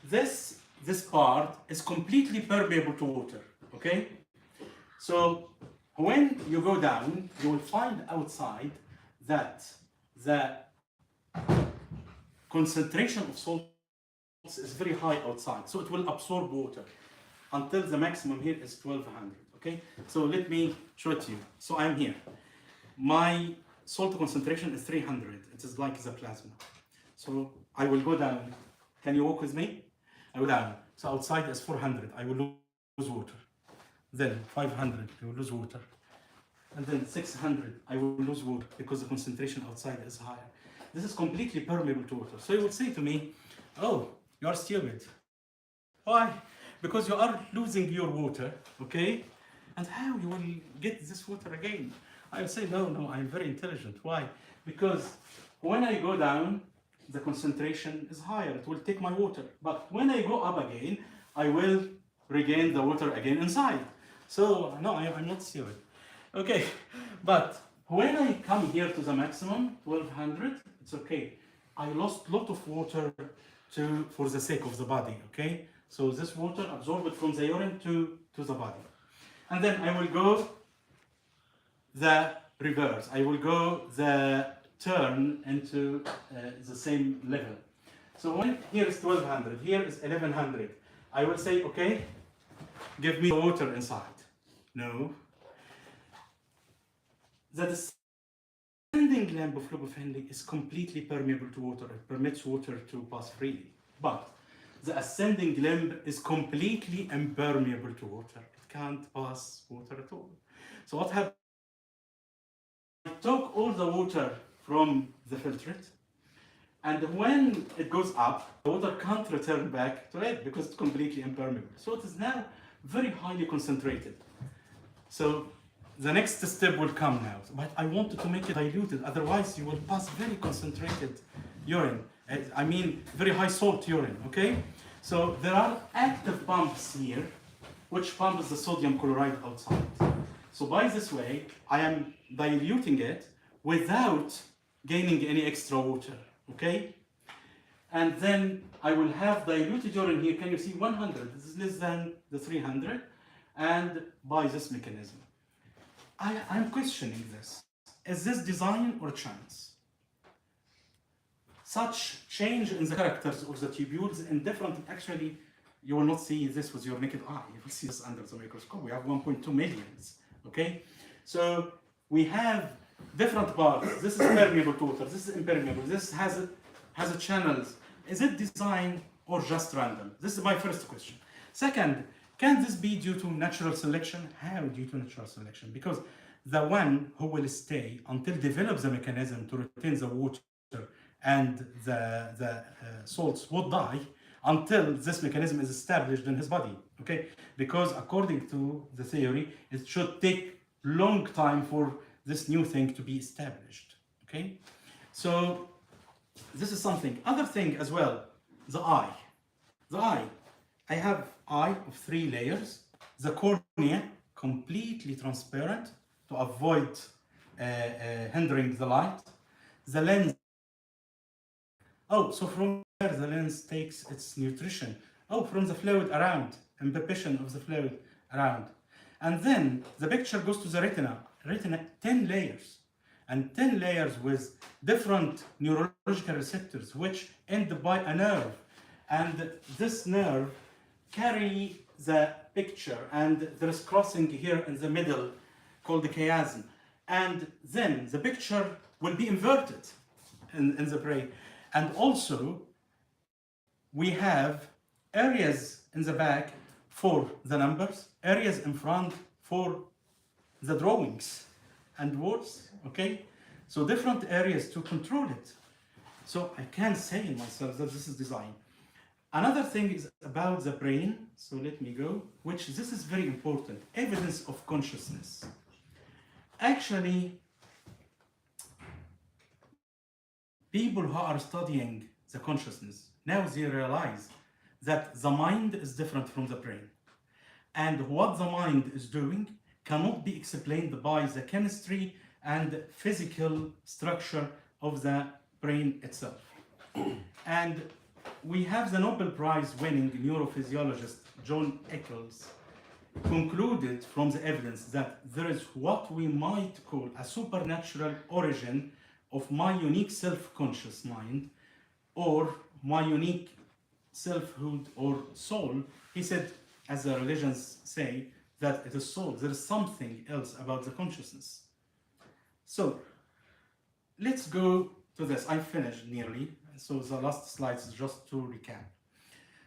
S2: this part is completely permeable to water, okay? So when you go down, you will find outside that the concentration of salts is very high outside, so it will absorb water until the maximum here is 1200. Okay, so let me show it to you. So I'm here. My salt concentration is 300. It is like the plasma. So I will go down. Can you walk with me? I go down. So outside is 400. I will lose water. Then 500. I will lose water. And then 600. I will lose water because the concentration outside is higher. This is completely permeable to water. So you will say to me, "Oh, you are stupid. Why? Because you are losing your water, okay? And how you will get this water again?" I will say, no, I'm very intelligent. Why? Because when I go down, the concentration is higher. It will take my water. But when I go up again, I will regain the water again inside. So, no, I'm not stupid. Okay, but when I come here to the maximum, 1200, it's okay. I lost a lot of water for the sake of the body, okay? So this water absorbed from the urine to the body. And then I will go the reverse. I will go the turn into the same level. So when here is 1200, here is 1100, I will say, okay, give me the water inside. No. The descending lamp of Lobophenley is completely permeable to water. It permits water to pass freely. But the ascending limb is completely impermeable to water. It can't pass water at all. So what happened? I took all the water from the filtrate, and when it goes up, the water can't return back to it because it's completely impermeable. So it is now very highly concentrated. So the next step will come now, but I wanted to make it diluted, otherwise you will pass very concentrated urine. I mean, very high salt urine, okay? So there are active pumps here, which pumps the sodium chloride outside. So by this way, I am diluting it without gaining any extra water, okay? And then I will have diluted urine here. Can you see 100? This is less than the 300. And by this mechanism. I'm questioning this. Is this design or chance? Such change in the characters of the tubules in different, actually, you will not see this with your naked eye. You will see this under the microscope. We have 1.2 millions, okay? So we have different parts. This is permeable to water. This is impermeable. This has a channels. Is it design or just random? This is my first question. Second, can this be due to natural selection? How due to natural selection? Because the one who will stay until develops the mechanism to retain the water and the salts would die until this mechanism is established in his body, okay? Because according to the theory, it should take long time for this new thing to be established, okay? So this is something. Other thing as well, the eye. The eye. I have eye of 3 layers. The cornea, completely transparent to avoid hindering the light. The lens. Oh, so from there the lens takes its nutrition. Oh, from the fluid around, imbibition of the fluid around. And then the picture goes to the retina. Retina, 10 layers. And 10 layers with different neurological receptors, which end by a nerve. And this nerve carry the picture, and there is crossing here in the middle called the chiasm. And then the picture will be inverted in the brain. And also, we have areas in the back for the numbers, areas in front for the drawings and words, okay? So different areas to control it. So I can say in myself that this is design. Another thing is about the brain, so let me go, which this is very important, evidence of consciousness. Actually, people who are studying the consciousness, now they realize that the mind is different from the brain. And what the mind is doing cannot be explained by the chemistry and physical structure of the brain itself. And we have the Nobel Prize winning neurophysiologist John Eccles. concluded from the evidence that there is what we might call a supernatural origin of my unique self-conscious mind or my unique selfhood or soul. He said, as the religions say, that it is soul. There is something else about the consciousness. So let's go to this. I finished nearly. So the last slides is just to recap.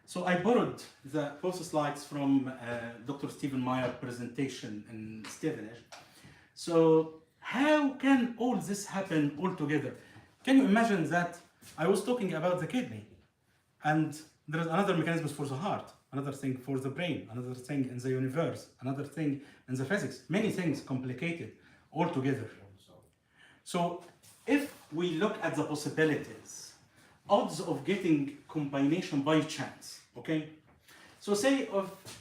S2: So I borrowed the post slides from Dr. Stephen Meyer presentation in Stevenage. So how can all this happen all together? Can you imagine that I was talking about the kidney, and there is another mechanism for the heart, another thing for the brain, another thing in the universe, another thing in the physics, many things complicated all together. So if we look at the possibilities, odds of getting combination by chance, okay? So say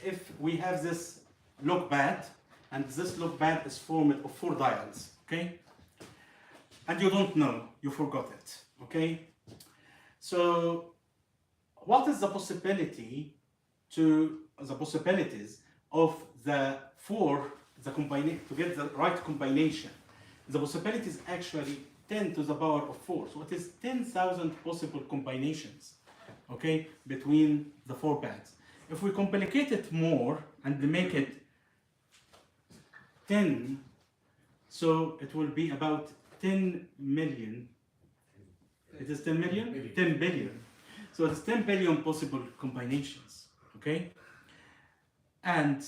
S2: if we have this look pad, and this look pad is formed of 4 dials, okay? And you don't know, you forgot it, okay? So what is the possibilities of the 4, to get the right combination? The possibility is actually 10 to the power of 4. So it is 10,000 possible combinations, okay, between the 4 pads. If we complicate it more and make it 10, so it will be about 10 million. It is 10 million? 10 billion. So it's 10 billion possible combinations, okay? And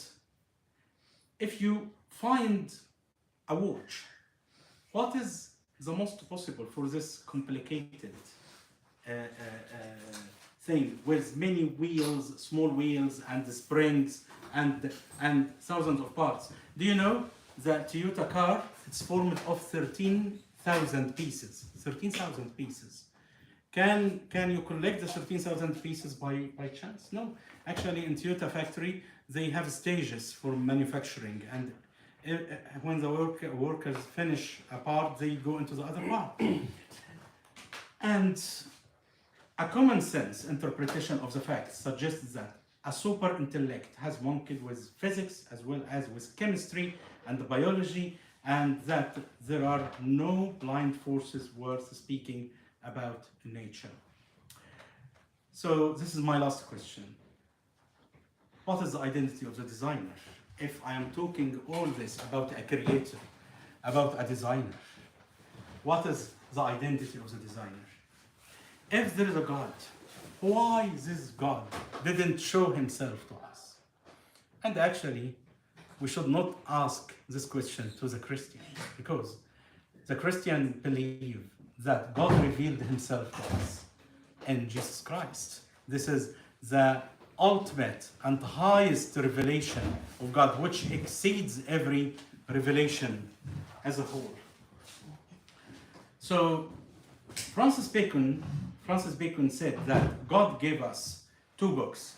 S2: if you find a watch, what is the most possible for this complicated thing with many wheels, small wheels, and the springs, and thousands of parts? Do you know that Toyota car, it's formed of 13,000 pieces? 13,000 pieces. Can you collect the 13,000 pieces by chance? No. Actually, in Toyota factory, they have stages for manufacturing, and when the workers finish a part, they go into the other part. And a common sense interpretation of the facts suggests that a super intellect has monkeyed with physics as well as with chemistry and biology, and that there are no blind forces worth speaking about in nature. So this is my last question. What is the identity of the designer? If I am talking all this about a creator, about a designer, what is the identity of the designer? If there is a God, why this God didn't show himself to us? And actually, we should not ask this question to the Christian, because the Christian believe that God revealed himself to us in Jesus Christ. This is the ultimate and highest revelation of God, which exceeds every revelation as a whole. So Francis Bacon said that God gave us 2 books,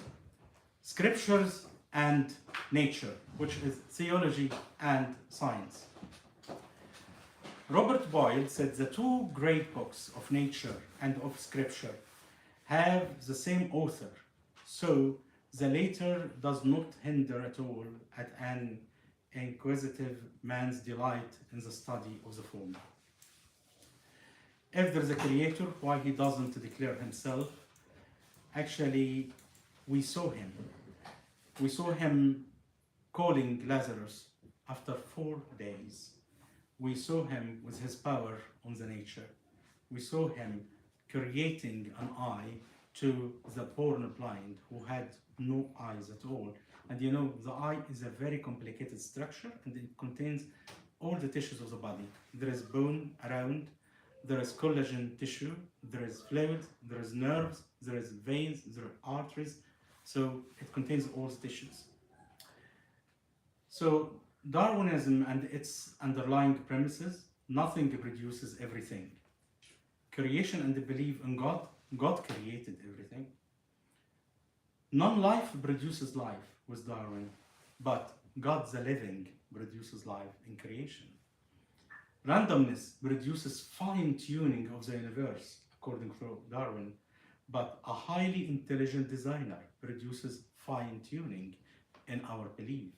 S2: Scriptures and Nature, which is theology and science. Robert Boyle said the 2 great books of nature and of Scripture have the same author, so the later does not hinder at all at an inquisitive man's delight in the study of the former. If there is a creator, why he doesn't declare himself? Actually, we saw him. We saw him calling Lazarus after 4 days. We saw him with his power on the nature. We saw him creating an eye to the born blind who had no eyes at all. And you know, the eye is a very complicated structure, and it contains all the tissues of the body. There is bone around, there is collagen tissue, there is fluid, there is nerves, there is veins, there are arteries. So it contains all the tissues. So Darwinism and its underlying premises, nothing produces everything. Creation and the belief in God, God created everything. Non-life produces life with Darwin, but God the living produces life in creation. Randomness produces fine-tuning of the universe, according to Darwin, but a highly intelligent designer produces fine-tuning in our belief.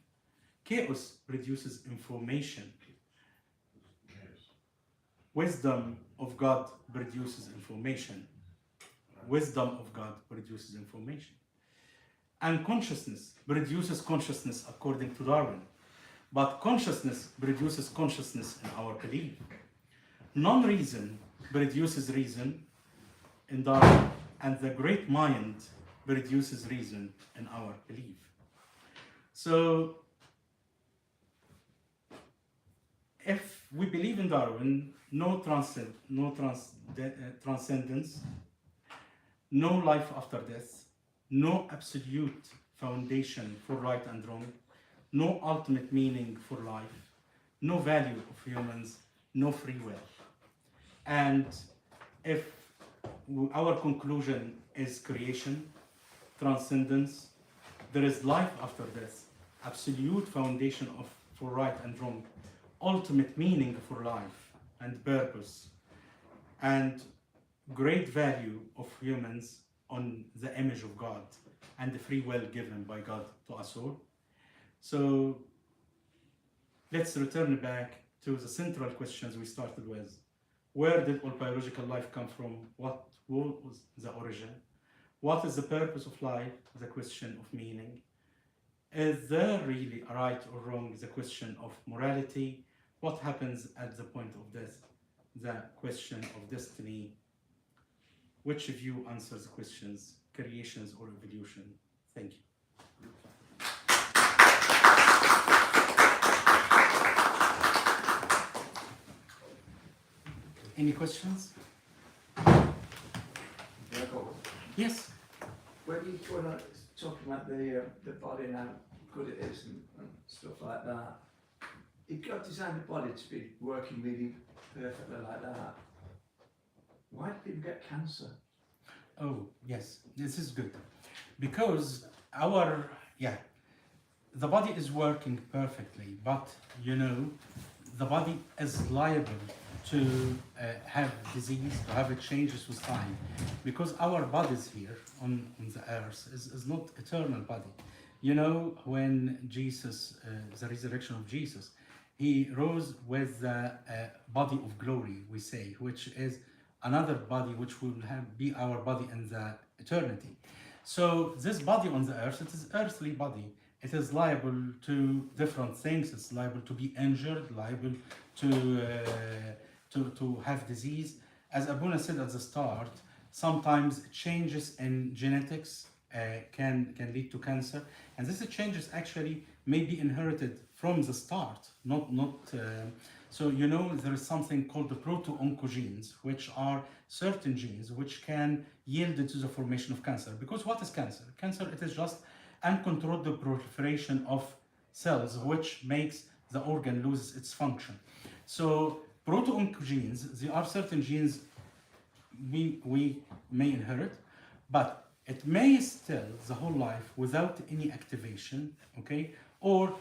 S2: Chaos produces information. Wisdom of God produces information. Wisdom of God produces information. And consciousness produces consciousness according to Darwin. But consciousness produces consciousness in our belief. Non-reason produces reason in Darwin, and the great mind produces reason in our belief. So, if we believe in Darwin, no transcendence, no life after death, no absolute foundation for right and wrong, no ultimate meaning for life, no value of humans, no free will. And if our conclusion is creation, transcendence, there is life after death, absolute foundation for right and wrong, ultimate meaning for life and purpose, and great value of humans on the image of God and the free will given by God to us all. So let's return back to the central questions we started with. Where did all biological life come from? What was the origin? What is the purpose of life? The question of meaning. Is there really a right or wrong? The question of morality. What happens at the point of death? The question of destiny. Which of you answers the questions? Creations or evolution? Thank you. Any questions? Yes.
S7: When you were talking about the body and how good it is and stuff like that, if God designed the body to be working really perfectly like that, why do people get cancer?
S2: Oh, yes, this is good. Because the body is working perfectly, but the body is liable to have disease, to have changes with time, because our bodies here on the earth is not eternal body. When Jesus, the resurrection of Jesus, he rose with the body of glory, we say, which is another body which will be our body in the eternity. So this body on the earth, it is earthly body. It is liable to different things. It's liable to be injured, liable to have disease. As Abuna said at the start, sometimes changes in genetics can lead to cancer, and these changes actually may be inherited from the start. So there is something called the proto-oncogenes, which are certain genes which can yield into the formation of cancer. Because what is cancer? Cancer, it is just uncontrolled proliferation of cells, which makes the organ lose its function. So proto-oncogenes, there are certain genes we may inherit, but it may still the whole life without any activation, okay? Or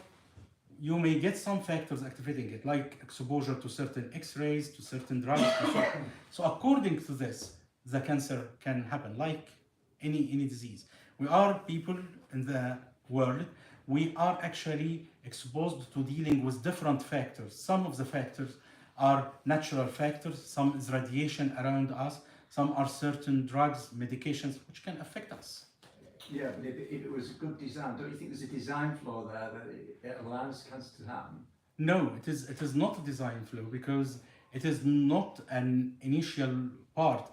S2: you may get some factors activating it, like exposure to certain X-rays, to certain drugs. So according to this, the cancer can happen, like any disease. We are people in the world, we are actually exposed to dealing with different factors. Some of the factors are natural factors, some is radiation around us, some are certain drugs, medications, which can affect us.
S7: Yeah, but if it was a good design, don't you think there's a design flaw there that it allows cancer to happen?
S2: No, it is not a design flaw, because it is not an initial part.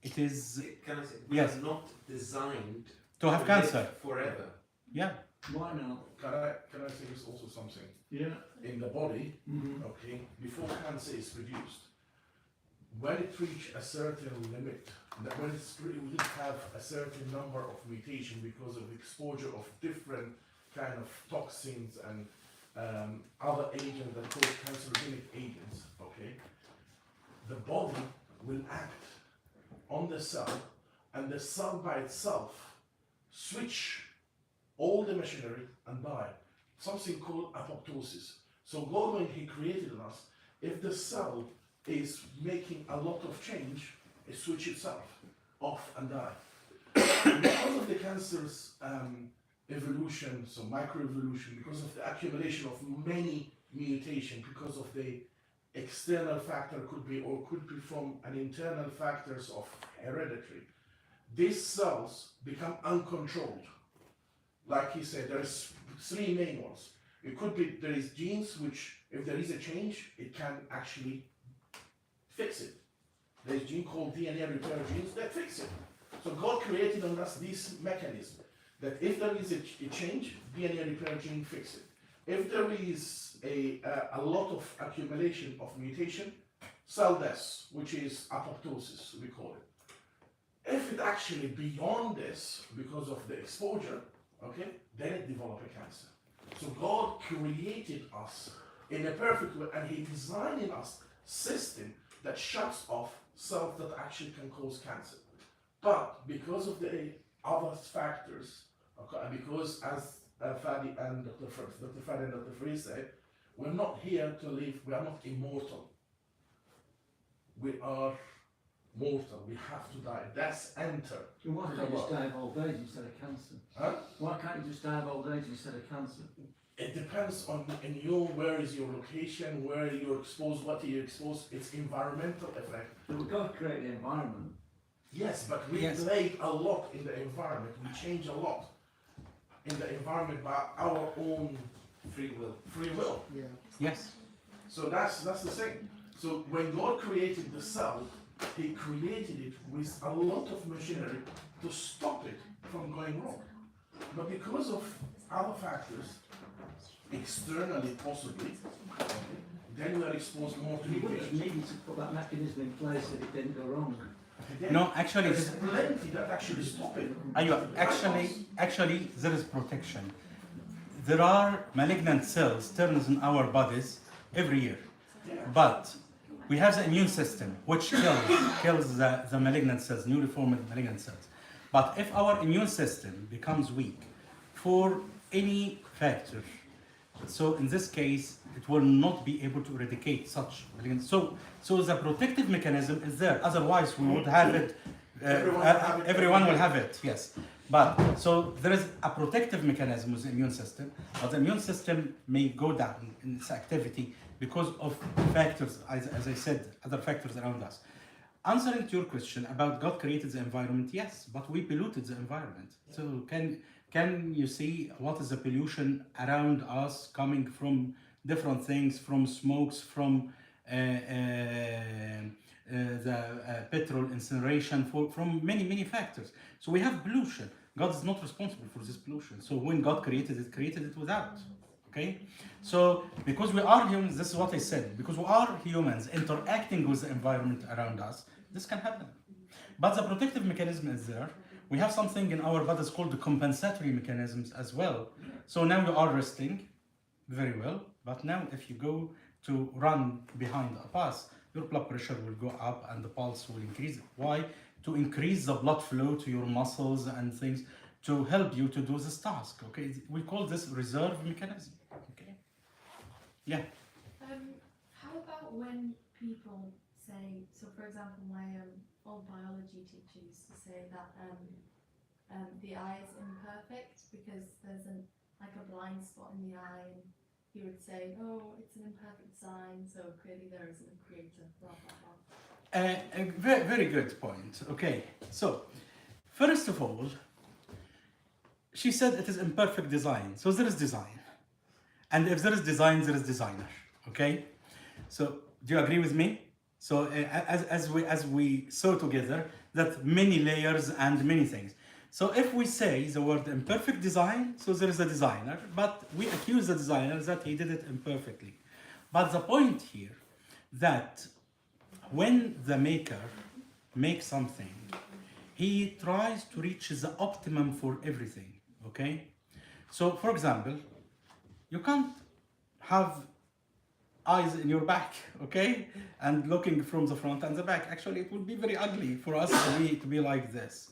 S2: It is
S5: Can I say,
S2: yes,
S5: not designed
S2: to have cancer.
S5: forever.
S2: Yeah.
S7: Why not?
S1: Can I say this also something?
S7: Yeah.
S1: In the body,
S7: Mm-hmm.
S1: okay, before cancer is produced, when it reaches a certain limit, that when it will have a certain number of mutation because of exposure of different kind of toxins and other agents that cause cancerogenic agents, okay, the body will act on the cell, and the cell by itself switch all the machinery and die. Something called apoptosis. So God, when He created us, if the cell is making a lot of change, it switches itself off and die. Because of the cancer's evolution, so microevolution, because of the accumulation of many mutation, because of the external factor could be from an internal factors of hereditary, these cells become uncontrolled. Like he said, there's three main ones. It could be there is genes which, if there is a change, it can actually fix it. There's a gene called DNA repair genes that fix it. So God created on us this mechanism that if there is a change, DNA repair gene fix it. If there is a lot of accumulation of mutation, cell death, which is apoptosis, we call it. If it actually beyond this, because of the exposure, okay, then it develop a cancer. So God created us in a perfect way, and He designed in us system that shuts off cells that actually can cause cancer. But because of the other factors, okay, and because as Fadi and Dr. Fadi and Dr. Free said, we're not here to live, we are not immortal. We are mortal, we have to die. That's enter.
S7: Why can't you just die of old age instead of cancer?
S1: Huh?
S7: Why can't you just die of old age instead of cancer?
S1: It depends on in you, where is your location, where you're exposed, what are you exposed, it's environmental effect.
S7: But we've got to create the environment.
S1: Yes, but we
S2: Yes.
S1: played a lot in the environment, we change a lot in the environment by our own
S5: Free will.
S1: free will.
S2: Yes.
S1: So that's the thing. So when God created the cell, He created it with a lot of machinery to stop it from going wrong. But because of other factors, externally possibly, then we are exposed more to
S7: You wouldn't have
S1: mutation.
S7: needed to put that mechanism in place if it didn't go wrong.
S1: Then
S2: No, actually,
S1: there's plenty that actually stop it.
S2: actually, there is protection. There are malignant cells turns in our bodies every year,
S1: Yeah.
S2: but we have the immune system which kills the malignant cells, newly formed malignant cells. But if our immune system becomes weak for any factor, so in this case, it will not be able to eradicate such malignant. So the protective mechanism is there. Otherwise, we would have it. Everyone will have it. Yes. But so there is a protective mechanism with the immune system, but the immune system may go down in its activity because of factors, as I said, other factors around us. Answering to your question about God created the environment, yes, but we polluted the environment. So can you see what is the pollution around us coming from different things, from smokes, from the petrol incineration, from many factors. So we have pollution. God is not responsible for this pollution. So when God created it without. Okay? So because we are humans, this is what I said, because we are humans interacting with the environment around us, this can happen. But the protective mechanism is there. We have something in our bodies called the compensatory mechanisms as well. So now you are resting very well, but now if you go to run behind a bus, your blood pressure will go up and the pulse will increase. Why? To increase the blood flow to your muscles and things to help you to do this task. Okay, we call this reserve mechanism. Okay, yeah.
S4: How about when people say, so for example, my old biology teacher used to say that the eye is imperfect because there's like a blind spot in the eye, and he would say, oh, it's an imperfect sign, so clearly there isn't a creator, blah, blah, blah.
S2: A very, very good point. Okay, so first of all, she said it is imperfect design. So there is design. And if there is design, there is designer. Okay? So do you agree with me? So as we saw together, that many layers and many things. So if we say the word imperfect design, so there is a designer, but we accuse the designer that he did it imperfectly. But the point here, that when the maker makes something, he tries to reach the optimum for everything, okay? So for example, you can't have eyes in your back, okay? And looking from the front and the back. Actually, it would be very ugly for us to be like this.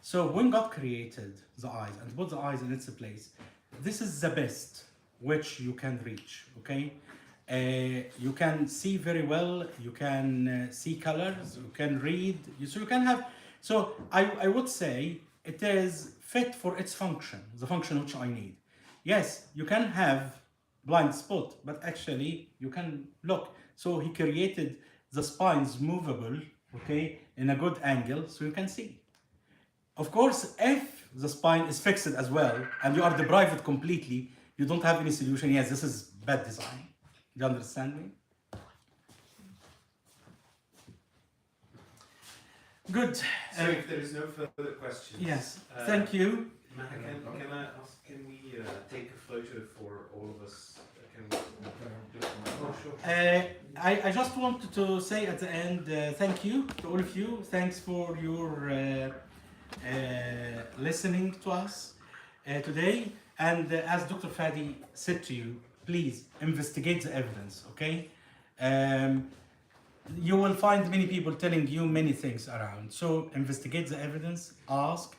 S2: So when God created the eyes and put the eyes in its place, this is the best which you can reach, okay? You can see very well, you can see colors, you can read, so you can have, so I would say it is fit for its function, the function which I need. Yes, you can have blind spot, but actually you can look. So he created the spines movable, okay, in a good angle, so you can see. Of course, if the spine is fixed as well, and you are deprived it completely, you don't have any solution. Yes, this is bad design. Do you understand me? Good.
S5: So if there is no further questions.
S2: Yes, thank you.
S5: Can I ask, can we take a photo for all of us? Can we? Oh, sure.
S2: I just wanted to say at the end, thank you to all of you. Thanks for your listening to us today. And as Dr. Fadi said to you, please investigate the evidence, okay? You will find many people telling you many things around. So investigate the evidence, ask,